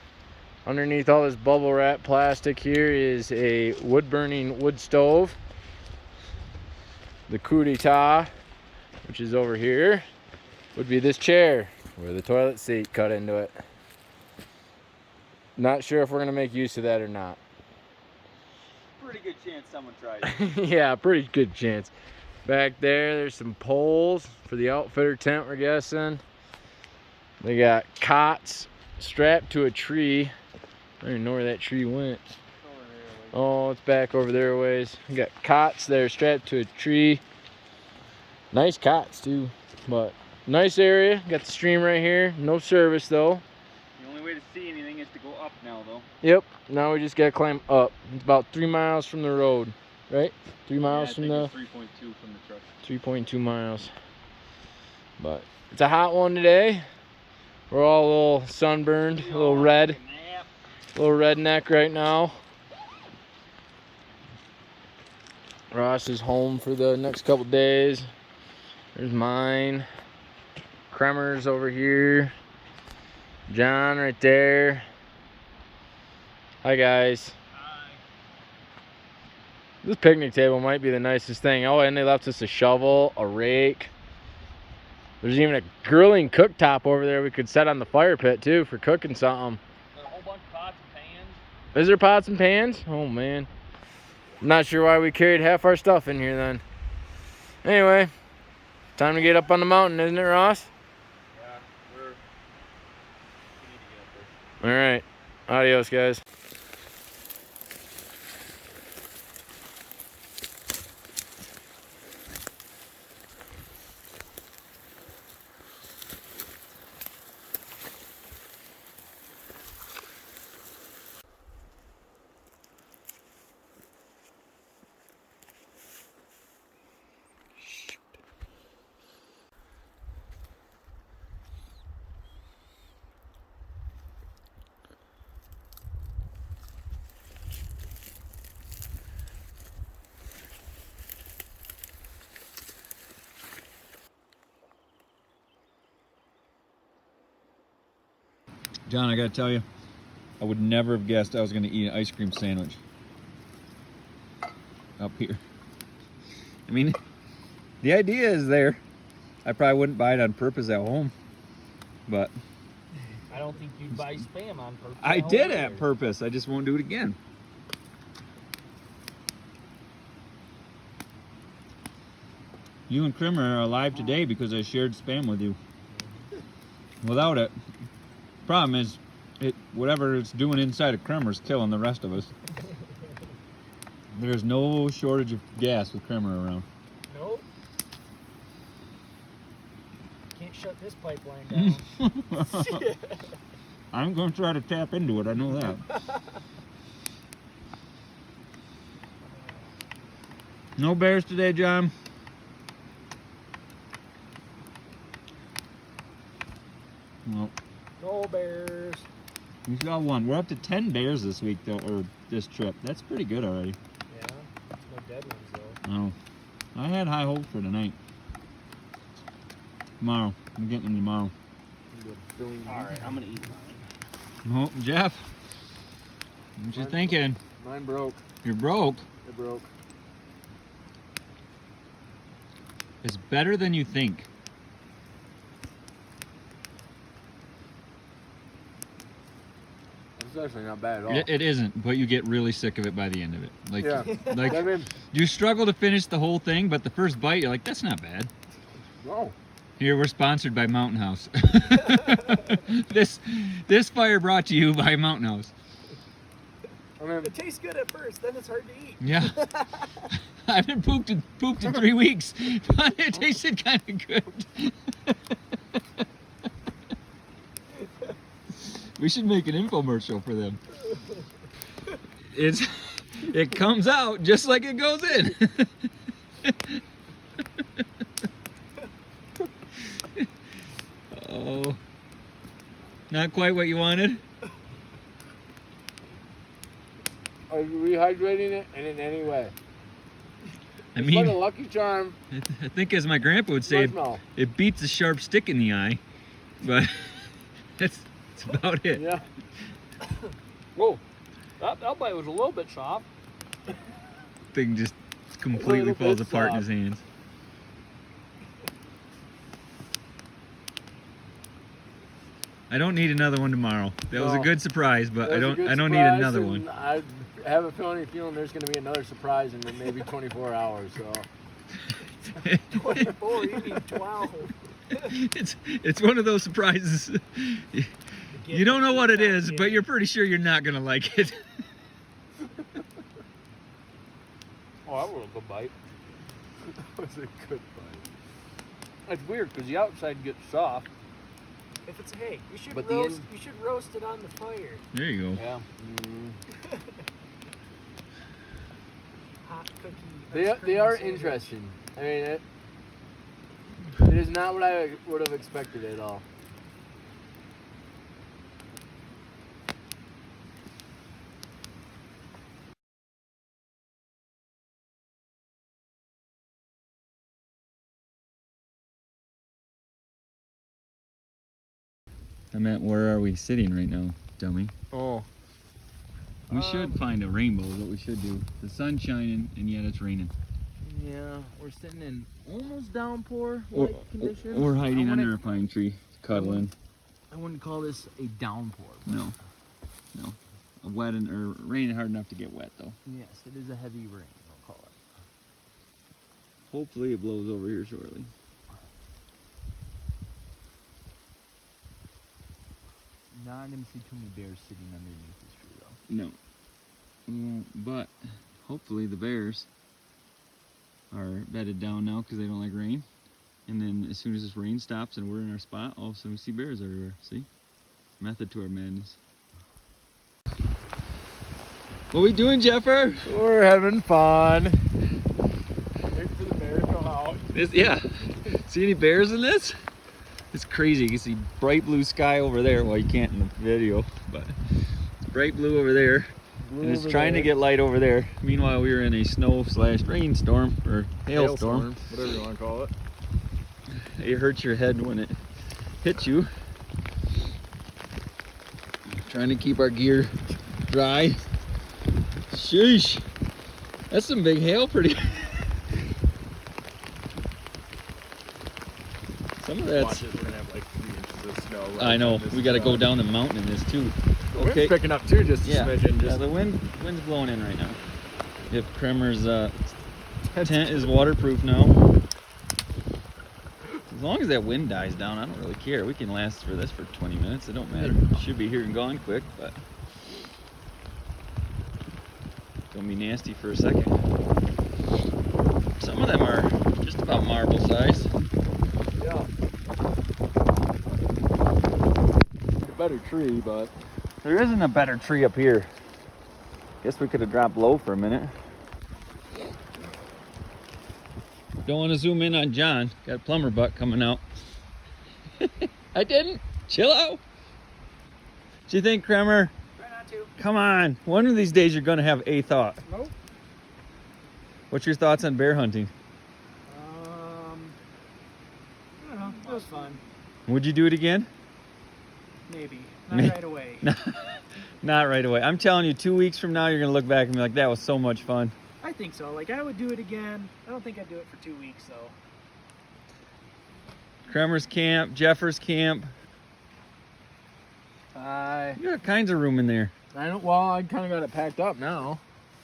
Speaker 2: underneath all this bubble wrap plastic here is a wood burning wood stove. The coup d'etat, which is over here, would be this chair with a toilet seat cut into it. Not sure if we're gonna make use of that or not.
Speaker 1: Pretty good chance someone tried it.
Speaker 2: Yeah, pretty good chance. Back there's some poles for the outfitter tent, we're guessing. They got cots strapped to a tree. I don't even know where that tree went. Oh, it's back over there a ways. We got cots there strapped to a tree. Nice cots too, but nice area. Got the stream right here. No service though.
Speaker 1: The only way to see anything is to go up now, though.
Speaker 2: Yep, now we just gotta climb up. It's about 3 miles from the road. right? 3 miles
Speaker 4: I
Speaker 2: from
Speaker 4: think
Speaker 2: the
Speaker 4: it's 3.2 from the truck.
Speaker 2: 3.2 miles. But it's a hot one today. We're all a little sunburned, a little red, a little redneck right now. Ross is home for the next couple days. There's mine. Kremer's over here. John right there. Hi guys.
Speaker 5: Hi.
Speaker 2: This picnic table might be the nicest thing. Oh, and they left us a shovel, a rake. There's even a grilling cooktop over there we could set on the fire pit too for cooking something.
Speaker 5: Got a whole bunch of pots and pans.
Speaker 2: Is there pots and pans? Oh man. I'm not sure why we carried half our stuff in here then. Anyway, time to get up on the mountain, isn't it, Ross?
Speaker 4: Yeah, we need to get up there.
Speaker 2: All right. Adios, guys.
Speaker 4: John, I gotta tell you, I would never have guessed I was gonna eat an ice cream sandwich up here. I mean, the idea is there. I probably wouldn't buy it on purpose at home, but
Speaker 5: I don't think you'd buy Spam on purpose.
Speaker 4: I did at purpose. I just won't do it again. You and Kremer are alive today because I shared Spam with you. Without it, problem is, whatever it's doing inside of Kremer's killing the rest of us. There's no shortage of gas with Kremer around.
Speaker 5: Nope. Can't shut this pipeline down.
Speaker 4: I'm going to try to tap into it, I know that. No bears today, John? Well,
Speaker 5: No bears.
Speaker 4: we saw one. We're up to 10 bears this week, though, or this trip. That's pretty good already.
Speaker 5: Yeah. No dead ones though.
Speaker 4: Oh, I had high hopes for tonight. Tomorrow. I'm getting them tomorrow.
Speaker 6: Alright, I'm gonna eat mine.
Speaker 4: Oh, Jeff. What you thinking?
Speaker 2: Mine broke.
Speaker 4: You're broke.
Speaker 2: It broke.
Speaker 4: It's better than you think.
Speaker 2: It's actually not bad at all.
Speaker 4: It isn't, but you get really sick of it by the end of it. Like,
Speaker 2: Yeah.
Speaker 4: like
Speaker 2: I mean,
Speaker 4: you struggle to finish the whole thing, but the first bite, you're like, that's not bad.
Speaker 2: no.
Speaker 4: Here, we're sponsored by Mountain House. This fire brought to you by Mountain House.
Speaker 2: I mean,
Speaker 5: It tastes good at first, then it's hard to eat.
Speaker 4: Yeah. I haven't pooped in 3 weeks, but it tasted kind of good. We should make an infomercial for them. It comes out just like it goes in. Oh, not quite what you wanted?
Speaker 2: are you rehydrating it in any way?
Speaker 4: I
Speaker 2: It's like a
Speaker 4: mean,
Speaker 2: Lucky Charm.
Speaker 4: I think as my grandpa would say,
Speaker 2: Marshmallow.
Speaker 4: it beats a sharp stick in the eye, but that's about it.
Speaker 2: Yeah.
Speaker 5: Whoa. That bite was a little bit soft.
Speaker 4: Thing just completely
Speaker 2: little
Speaker 4: falls
Speaker 2: bit
Speaker 4: apart in
Speaker 2: soft.
Speaker 4: his hands. I don't need another one tomorrow. That was a
Speaker 2: No.
Speaker 4: good surpise, but I
Speaker 2: That was a good
Speaker 4: don't need
Speaker 2: surprise,
Speaker 4: another
Speaker 2: and
Speaker 4: one.
Speaker 2: I have a feeling there's going to be another surprise in maybe 24 hours. So
Speaker 5: 24, you mean 12.
Speaker 4: It's one of those surprises. You don't know what it is, but you're pretty sure you're not gonna like it.
Speaker 5: Oh, that was a good bite.
Speaker 2: that was a good bite. It's weird because the outside gets soft.
Speaker 5: If it's hay, you should
Speaker 2: But the
Speaker 5: roast.
Speaker 2: end-
Speaker 5: You should roast it on the fire.
Speaker 4: There you go.
Speaker 2: Yeah.
Speaker 5: Hot
Speaker 6: cookie.
Speaker 2: They are interesting. I mean, it is not what I would have expected at all.
Speaker 3: I meant, where are we sitting right now, dummy?
Speaker 2: Oh.
Speaker 3: We should find a rainbow, is what we should do. The sun's shining, and yet it's raining.
Speaker 2: Yeah, we're sitting in almost downpour-like conditions.
Speaker 3: Or hiding
Speaker 2: I
Speaker 3: under a
Speaker 2: wouldn't-
Speaker 3: pine tree, cuddling.
Speaker 2: I wouldn't call this a downpour.
Speaker 3: No. No. Wet or raining hard enough to get wet, though.
Speaker 2: Yes, it is a heavy rain, I'll call it.
Speaker 3: Hopefully it blows over here shortly.
Speaker 2: Not gonna see too many bears sitting underneath this tree, though.
Speaker 3: No. But hopefully the bears are bedded down now because they don't like rain. And then as soon as this rain stops and we're in our spot, all of a sudden we see bears everywhere. See? Method to our madness. What we doing, Jeffer?
Speaker 2: We're having fun.
Speaker 6: Wait for the bear to come out.
Speaker 3: Yeah. See any bears in this? It's crazy. You can see bright blue sky over there. Well, you can't in the video, but bright blue over there. And it's trying to get light over there. Meanwhile, we were in a snow/rainstorm or hailstorm.
Speaker 2: Whatever you want to call it.
Speaker 3: It hurts your head when it hits you. Trying to keep our gear dry. Sheesh. That's some big hail, pretty. Some of that's.
Speaker 2: Watch it, we're gonna have like 3 inches of snow. Right
Speaker 3: I know.
Speaker 2: on this
Speaker 3: We got to go
Speaker 2: side.
Speaker 3: down the mountain in this too.
Speaker 2: The wind's picking up too, just a
Speaker 3: Yeah.
Speaker 2: smidgen.
Speaker 3: Yeah,
Speaker 2: Just
Speaker 3: the wind's blowing in right now. If Kremer's tent is waterproof now. As long as that wind dies down, I don't really care. We can last for this for 20 minutes. It don't matter. Should be here and gone quick, but gonna be nasty for a second. Some of them are just about marble size.
Speaker 2: yeah. Better tree, but
Speaker 3: There isn't a better tree up here. Guess we could have dropped low for a minute. Don't want to zoom in on John. Got a plumber butt coming out. I didn't. Chill out. What do you think, Kremer?
Speaker 6: Try not to.
Speaker 3: Come on. One of these days you're going to have a thought.
Speaker 6: Nope.
Speaker 3: What's your thoughts on bear hunting?
Speaker 6: I don't know. It was fun.
Speaker 3: Would you do it again?
Speaker 6: Maybe. Not
Speaker 3: May-
Speaker 6: right away.
Speaker 3: Not right away. I'm telling you, 2 weeks from now, you're going to look back and be like, that was so much fun.
Speaker 6: I think so. Like, I would do it again. I don't think I'd do it for 2 weeks, though.
Speaker 3: Kremer's camp, Jeffers camp. You got all kinds of room in there.
Speaker 2: I don't. Well, I kind of got it packed up now,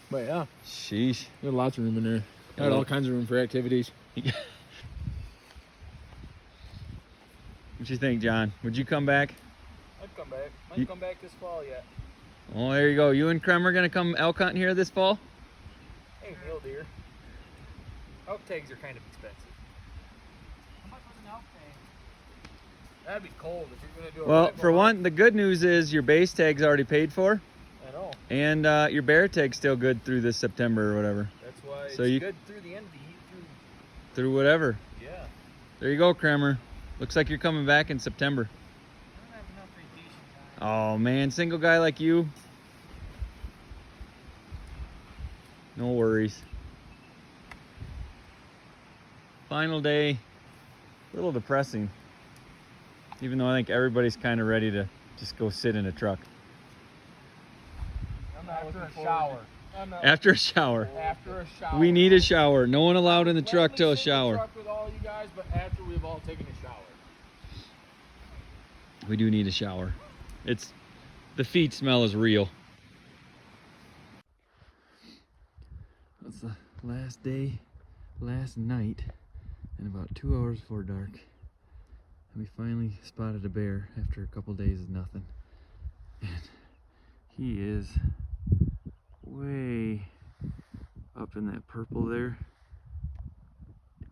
Speaker 2: but yeah,
Speaker 3: Sheesh.
Speaker 2: there's lots of room in there. I had all kinds of room for activities.
Speaker 3: What you think, John? Would you come back?
Speaker 6: I'd come back. Might
Speaker 3: You-
Speaker 6: come back this fall yet.
Speaker 3: Well, there you go. You and Kremer gonna come elk hunting here this fall?
Speaker 6: Hey, mule deer. Elk tags are kind of expensive. How much was an elk tag?
Speaker 2: That'd be cold if you're gonna do a
Speaker 3: Well,
Speaker 2: rifle
Speaker 3: for
Speaker 2: hunt.
Speaker 3: one, the good news is your base tag's already paid for,
Speaker 2: I know.
Speaker 3: and your bear tag's still good through this September or whatever.
Speaker 2: That's why
Speaker 3: So
Speaker 2: it's
Speaker 3: you-
Speaker 2: good through the end of the heat.
Speaker 3: Through whatever.
Speaker 2: Yeah.
Speaker 3: There you go, Kremer. Looks like you're coming back in September.
Speaker 6: I don't have enough vacation time.
Speaker 3: Oh man, single guy like you. No worries. Final day, a little depressing. Even though I think everybody's kind of ready to just go sit in a truck.
Speaker 2: I'm not after a shower.
Speaker 3: After a shower.
Speaker 2: After a shower.
Speaker 3: We need a shower. No one allowed in the truck
Speaker 2: Gladly
Speaker 3: till a
Speaker 2: sit in the
Speaker 3: shower.
Speaker 2: truck with all you guys, but after we've all taken a shower.
Speaker 3: We do need a shower. The feet smell is real. That's the last day, last night, and about 2 hours before dark. And we finally spotted a bear after a couple days of nothing. And he is way up in that purple there.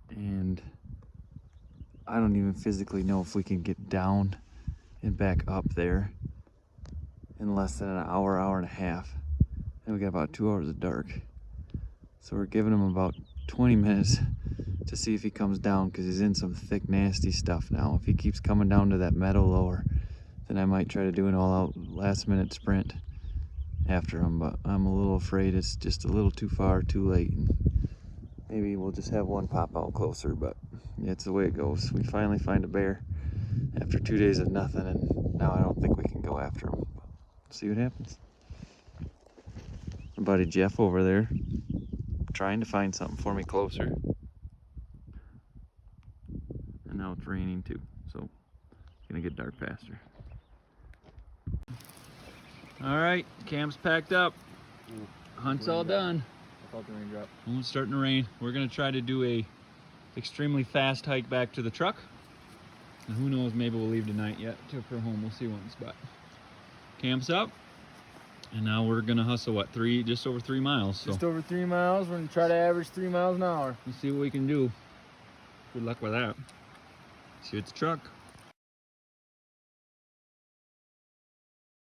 Speaker 3: And I don't even physically know if we can get down and back up there in less than an hour, hour and a half. And we got about 2 hours of dark. So we're giving him about 20 minutes to see if he comes down, because he's in some thick, nasty stuff now. If he keeps coming down to that meadow lower, then I might try to do an all-out last-minute sprint after him, but I'm a little afraid it's just a little too far, too late, and maybe we'll just have one pop out closer, but it's the way it goes. We finally find a bear after 2 days of nothing, and now I don't think we can go after him. See what happens. My buddy Jeff over there trying to find something for me closer. And now it's raining too, so it's gonna get dark faster. All right, camp's packed up. Hunt's all done.
Speaker 2: I felt the raindrop.
Speaker 3: Well, it's starting to rain. We're gonna try to do a extremely fast hike back to the truck. And who knows, maybe we'll leave tonight yet for home. We'll see once, but camp's up. And now we're gonna hustle, what, just over 3 miles. So
Speaker 2: Just over 3 miles. We're gonna try to average 3 miles an hour.
Speaker 3: we'll see what we can do. Good luck with that. See you at the truck.